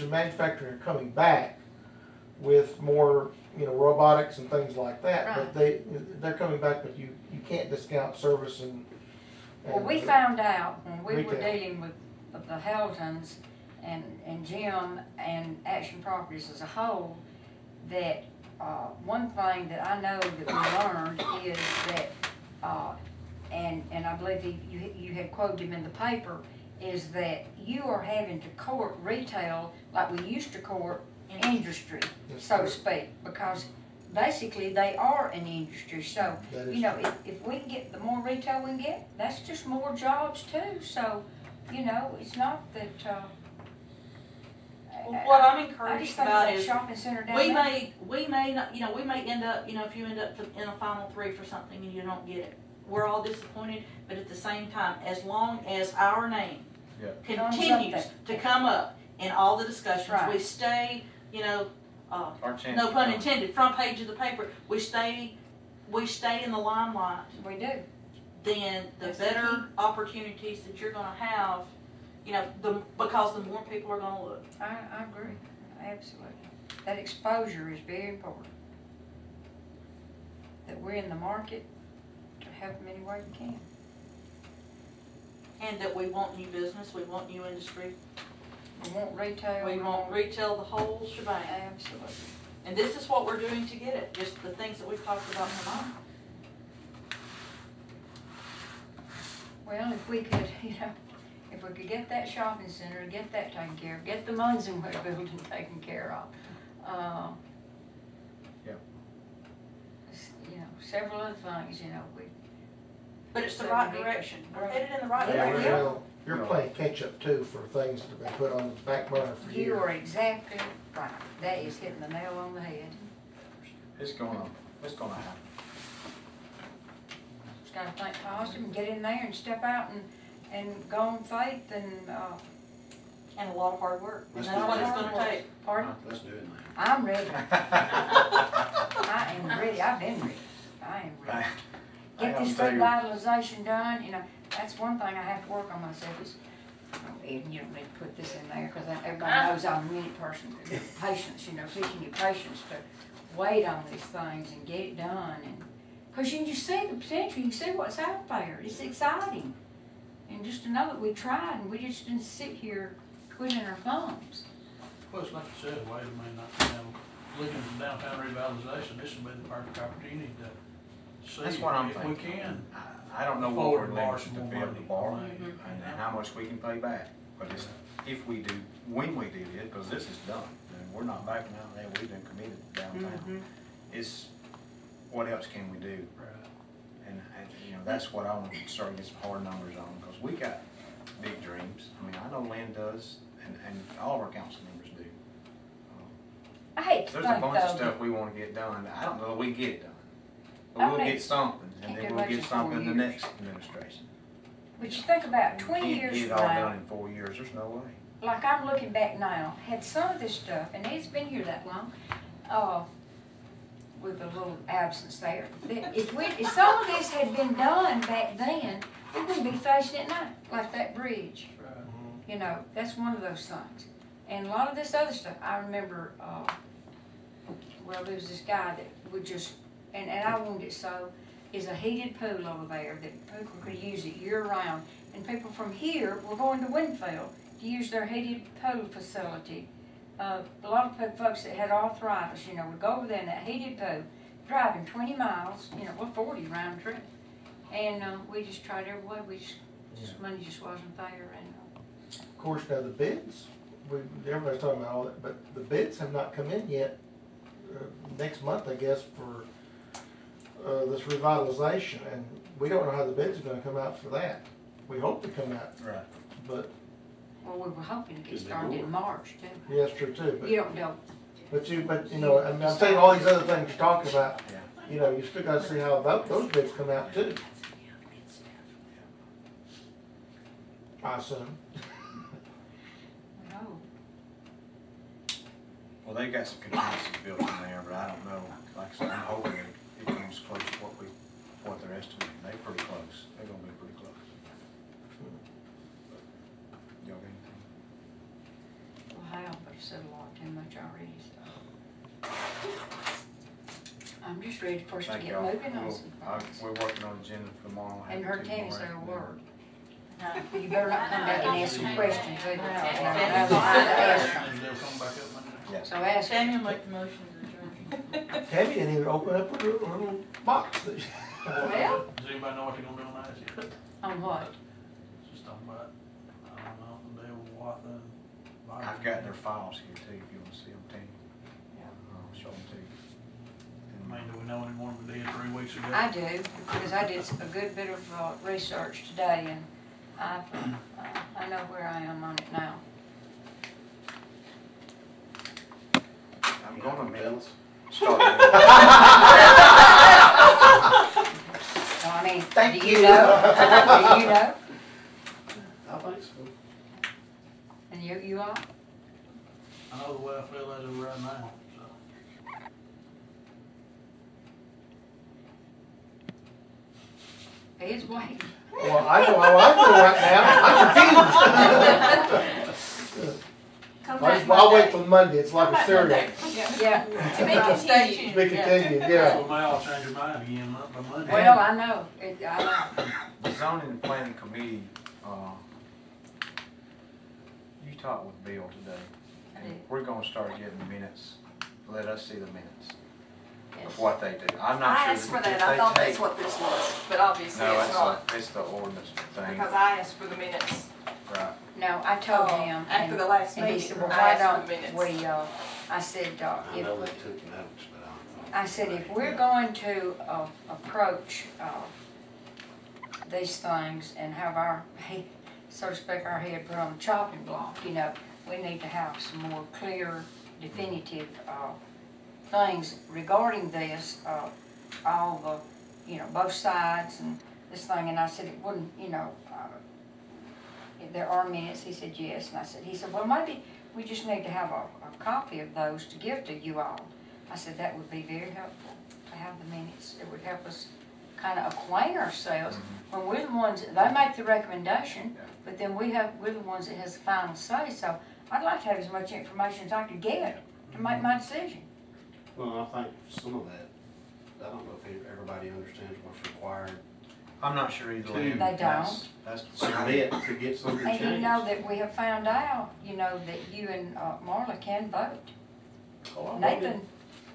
and manufacturing are coming back with more, you know, robotics and things like that. But they're coming back, but you can't discount service and. well, we found out when we were Retail. dealing with the Heltons and Jim and Action Properties as a whole, that, one thing that I know that we learned is that, and I believe you had quoted him in the paper, is that you are having to court retail like we used to court industry, so to speak, because basically they are an industry. So, you know, if we can get, the more retail we can get, that's just more jobs too. So, you know, it's not that, Well, what I'm I encouraged just think about that is, shopping center down we there. may not, you know, we may end up, you know, if you end up in a final three for something and you don't get it, we're all disappointed, but at the same time, as long as our name Yeah. continues to come up in all the discussions, Right. we stay, you know, Our chance no to pun come. intended, front page of the paper, we stay in the limelight, We do. then the That's the better opportunities that you're gonna have, you know, because the more people are gonna look. I agree, absolutely. That exposure is very important. That we're in the market to help them any way we can. And that we want new business, we want new industry, We want retail. we want retail, the whole shebang. Absolutely. And this is what we're doing to get it, just the things that we've talked about tonight. Well, if we could, you know, if we could get that shopping center, get that taken care of, get the Munsonware building taken care of. Yep. You know, several other things, you know, But it's the right direction, we're headed in the right Yeah, direction. Well, you're playing catch up too for things that have been put on the back burner for years. you are exactly right. That is hitting the nail on the head. It's gonna happen. Just gotta think positive and get in there and step out and go on faith and, And a lot of hard work, and Let's that's do what it. it's gonna take. pardon? Let's do it now. I'm ready. I am ready. I've been ready. I am ready. Get this revitalization done, you know, that's one thing I have to work on myself is, even you don't need to put this in there, because everybody knows I'm a minute person. Patience, you know, teaching you patience to wait on these things and get it done, and, because you can just see the potential, you can see what's out there, it's exciting. And just to know that we tried, and we just didn't sit here twiddling our thumbs. Plus, like you said, Wade, I mean, you know, looking at downtown revitalization, this would be the perfect opportunity to see That's what I'm if thinking. we can. I don't know what Forward we're borrow limited some to more be able to money. borrow Mhm. and how much we can pay back. But it's, if we do, when we do this, because this is done, and we're not backing out there, we've been committed to downtown. It's, what else can we do? And, you know, that's what I want to start getting some hard numbers on, because we got big dreams. I mean, I know Lynn does, and all of our council members do. I hate to There's a think bunch of though, stuff we want to get done. I don't know that we can get it done. I But we'll mean, get something, and can't then do we'll much get in 4 something in the years. next administration. but you think about We 20 can't years get it from all now, done in 4 years, there's no way. like I'm looking back now, had some of this stuff, and it's been here that long, with a little absence there, that if some of this had been done back then, we wouldn't be facing it now, like that bridge. You know, that's one of those things. And a lot of this other stuff, I remember, well, there was this guy that would just, and I wanted it so, is a heated pool over there that people could use it year round. And people from here were going to Winfield to use their heated pool facility. A lot of folks that had arthritis, you know, would go over there in that heated pool, driving 20 miles, you know, well, 40 round trip. And we just tried every way, money just wasn't there. And Of course, now the bids, everybody's talking about all that, but the bids have not come in yet. Next month, I guess, for this revitalization, and we don't know how the bids are gonna come out for that. We hope to come out, Right. but, well, we were hoping to get started in March too. yeah, it's true too, You don't know. but you know, I mean, I'm saying all these other things you're talking about, you know, you still gotta see how those bids come out too. I assume. No. Well, they got some contingencies built in there, but I don't know, like I said, I'm hoping it comes close to what they're estimating, they're pretty close, they're gonna be pretty close. Y'all got anything? Well, I but said a lot too much already, so. I'm just ready for us to Thank get y'all. moving on some things. We're working on the agenda for tomorrow. And her Tammy Tomorrow said a afternoon. word. No, you better not come back and ask some questions either. No, Tammy's no, on I the asked air. her. And they'll come back up Monday. Yes. So ask her. Samuel make the motion to adjourn. Tammy didn't even open up her little box that she. Well, Does anybody know what they're gonna do on that yet? on what? Just talking about, I don't know, the deal with Watha and. I've got their files here too, if you wanna see them, Tammy. Yeah. I'll show them to you. I mean, do we know any more than we did 3 weeks ago? I do, because I did a good bit of research today, and I know where I am on it now. I'm gonna Bills? start. So I mean, Thank do you you. know? Do you know? I think so. And you are? I know the way I feel as of right now, so. He's waiting. Well, I know how I feel right now. I'm confused. Come back I'll wait Monday. till Monday, it's like Come a back cereal. Monday. Yeah. Yeah. To be continued. To be continued, yeah. So we may all change our mind again by Monday. Well, I know, I know. The zoning and planning committee, you talked with Bill today. I did. We're gonna start getting minutes, let us see the minutes Yes. of what they do. I'm not I sure. asked for if that, they I thought that's take- what this was, but obviously No, it's not, it's the ordinance thing, because I asked for the minutes. right. No, I told him. After the last And he meeting, said, well, I why asked for don't the minutes. we, I said, I know they if, took notes, but I don't. I said, if we're going to, approach, these things and have our, so to speak, our head put on the chopping block, you know, we need to have some more clear, definitive, things regarding this, all the, you know, both sides and this thing, and I said it wouldn't, you know, if there are minutes, he said yes, and he said, well, maybe we just need to have a copy of those to give to you all. I said, that would be very helpful to have the minutes, it would help us kind of acquaint ourselves, when we're the ones, they make the recommendation, but then we're the ones that has the final say, so I'd like to have as much information as I could get to make my decision. Well, I think some of that, I don't know if everybody understands what's required I'm not sure either. They That's to get something And changed. you know that we have found out, you know, that you and Marla can vote. Oh, I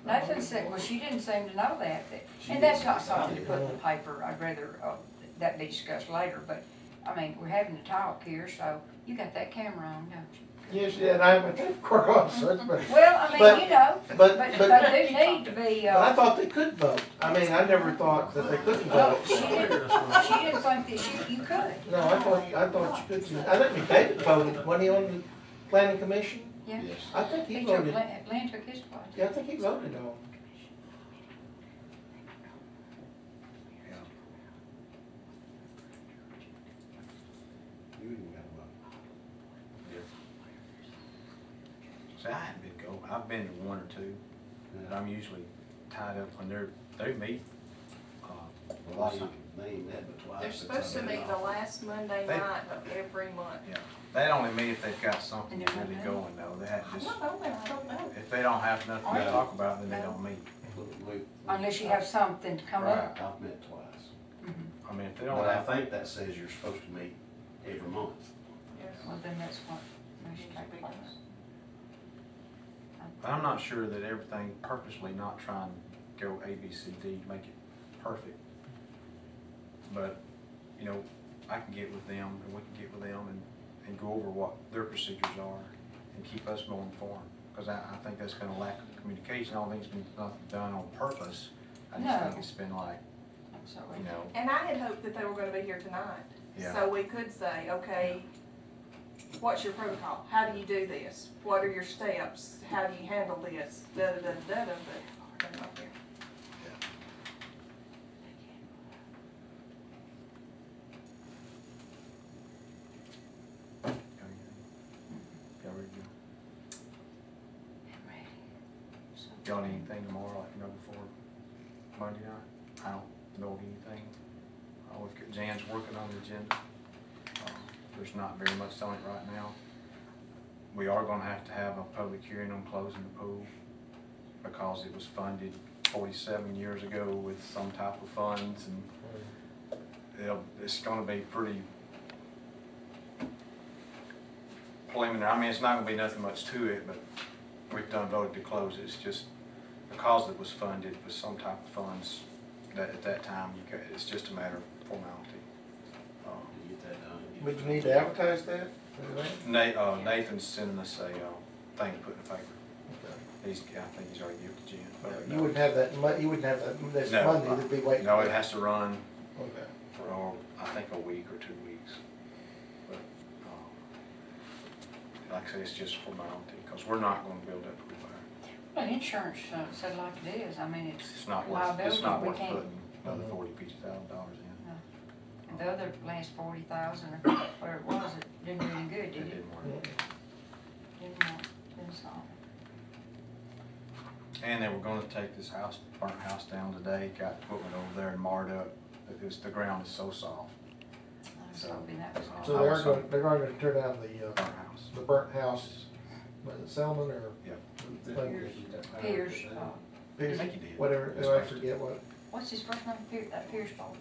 Nathan said, well, she didn't seem to know that, and that's not something to put in the paper, I'd rather, that be discussed later, but, I mean, we're having a talk here, so you got that camera on, don't you? Yes, yeah, and I haven't taken cross, but Well, I But- mean, you know, but but they do need to be, I thought they could vote. I mean, I never thought that they couldn't well, vote. she didn't think that you could. No, I thought you could. I think David voted, wasn't he on the planning commission? Yeah. Yes. I think he He took, voted. Lynn took his place. Yeah, I think he voted on. You even got a vote. See, I haven't been go. I've been to one or two, and I'm usually tied up when they meet. A lot of times. They ain't met but twice. They're since supposed to I've been meet the off. last Monday They- night of every month. They only meet if they've got something And they're really not going though. They have I'm just, not on there, I don't know. if they don't have nothing to No. talk about, then they don't meet. Unless you have something to come up. I've met twice. I mean, if they don't But I have, think that says you're supposed to meet every month. Yes. Well, then that's what we should take place. I'm not sure that everything purposely not trying to go A, B, C, D, make it perfect. But, you know, I can get with them and we can get with them and go over what their procedures are and keep us more informed. Because I think that's been a lack of communication. I don't think it's been not done on purpose. I just No. think it's been like, Absolutely. you know, And I had hoped that they were gonna be here tonight. Yeah. So we could say, okay, what's your protocol? How do you do this? What are your steps? How do you handle this? Da-da-da-da-da, but they're not here. got anything tomorrow, like, before Monday night? I don't know of anything. We've got, Jan's working on the agenda. There's not very much on it right now. We are gonna have to have a public hearing on closing the pool because it was funded 47 years ago with some type of funds, and it's gonna be pretty preliminary. I mean, it's not gonna be nothing much to it, but we've voted to close it. It's just because it was funded with some type of funds that at that time, it's just a matter of formality. To get that done. Would you need to advertise that? Nathan's sending us a thing to put in the paper. I think he's already given it to Jen. but You wouldn't have that, you wouldn't have that this No, Monday, that'd be waiting. No, it has to run Okay. for, I think, a week or 2 weeks. But, like I say, it's just formality, because we're not gonna build that pool there. Well, insurance said like it is, I mean, It's not worth, liability, it's not we worth can't. putting another $40,000 in. And the other last 40,000 or whatever it was, it didn't do any good, It did it? didn't work. Didn't solve And they were gonna take this house, burnt house down today, got equipment over there and marred up. The ground is so soft. it. I was hoping that was all. So they're going to tear down Burnt house. the burnt house, was it Selman or? Pierce, Pierce, I think you did. whatever, I forget what, What's his first name? Pierce Ball?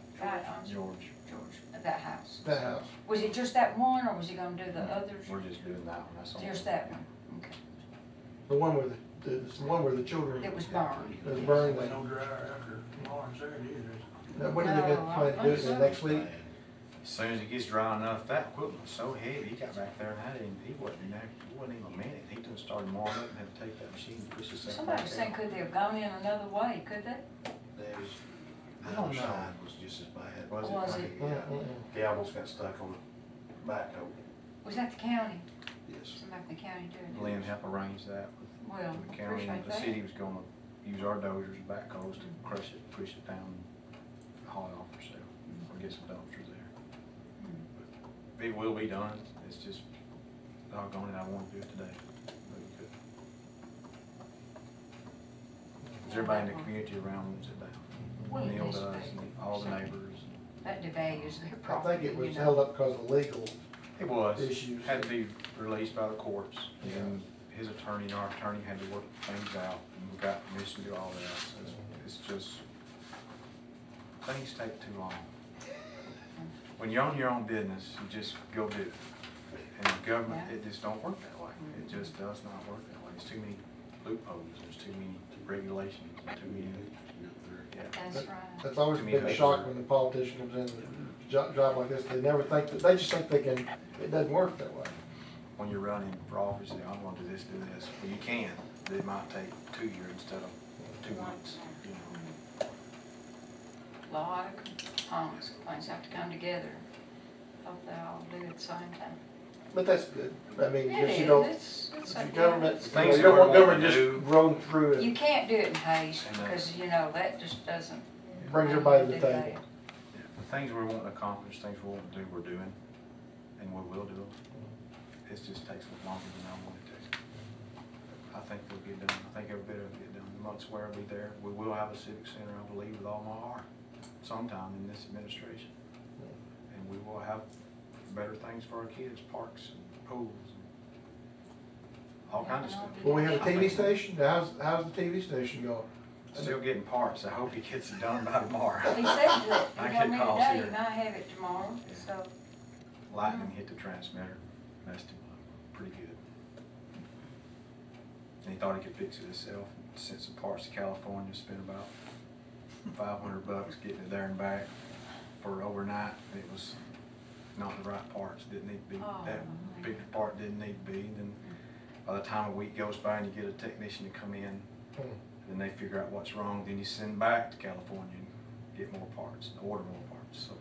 George. George, that house. that house. Was it just that one, or was he gonna do the others? We're just doing that one, that's all. Just that one, okay. The one where the one where the children. It was burned. It was burned. Ain't no dryer after Lawrence there, either. Now, when are they gonna plan to do it, the next week? As soon as it gets dry enough, that equipment was so heavy, he got back there and he wasn't in there, it wasn't even a minute. He just started marring up and had to take that machine and push himself Somebody back was saying, out. could they have gone in another way, could they? There's, I the don't other know. side was just as bad. Was it? The almost got stuck on the backhoe. Was that the county? Yes. Somebody from the county doing it? Lynn helped arrange that Well, with the county, appreciate the that. city was gonna use our dozers and backhoes to crush it, push it down, and haul it off for sale, or get some dumpsters there. But it will be done, it's just, doggone it, I want to do it today. But we couldn't. 'Cause everybody in the community around wants it down. Well, Neil this does, way. and all the neighbors. That devalues their I property. think it was you know. held up because of legal It was, issues. had to be released by the courts, and his attorney and our attorney had to work things out, and we got permission to do all that, so it's just, things take too long. When you're on your own business, you just go do it. And the government, Yeah. it just don't work that way, it just does not work that way, there's too many loopholes, there's too many regulations, too many, yeah. That's right. That's always To me, been a that's- shock when the politician comes in a job like this, they never think, they just think they can, it doesn't work that way. When you're running for office, you say, I'm gonna do this, well, you can, but it might take 2 years instead of 2 months, you know. Lot of complaints have to come together. Hope they all do it at the same time. But that's good, I mean, It just you is, don't, it's your something. government, Things you don't that want we government want to just do. rolling through You and can't do it in haste, And because, you know, that just doesn't. brings everybody to the do table. that. The things we want to accomplish, things we want to do, we're doing, and we will do them. It just takes a little longer than I want it to. I think they'll get done, I think every bit of it will get done. The month's where we'll be there. We will have a civic center, I believe, with all my heart, sometime in this administration. And we will have better things for our kids, parks and pools, and all kinds of stuff. Well, we have a I think TV station, how's the TV station going? Still getting parts, I hope he gets it done by tomorrow. He said that, I he get told me calls today, here. he might have it tomorrow, Yeah. so. Lightning hit the transmitter, messed him up pretty good. And he thought he could fix it himself, sent some parts to California, spent about $500 getting it there and back for overnight. It was not the right parts, didn't need to be, Oh, that big part didn't need to be. Then by the time a week goes by and you get a technician to come in, then they figure out what's wrong, then you send back to California and get more parts, order more parts, so.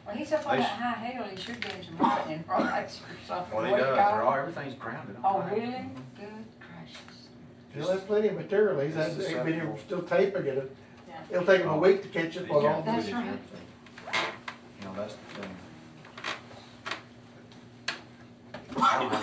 Well, he's up on They that sh- high hill, he should get him some lightning rods or something. Well, he What do you does, call they're it? all, everything's grounded. Oh, really? Good gracious. He'll have plenty of material, he's Just been here acceptable. still taping it, Yeah. it'll take him a week to catch up on all That's the. right. You know, that's the thing. I don't know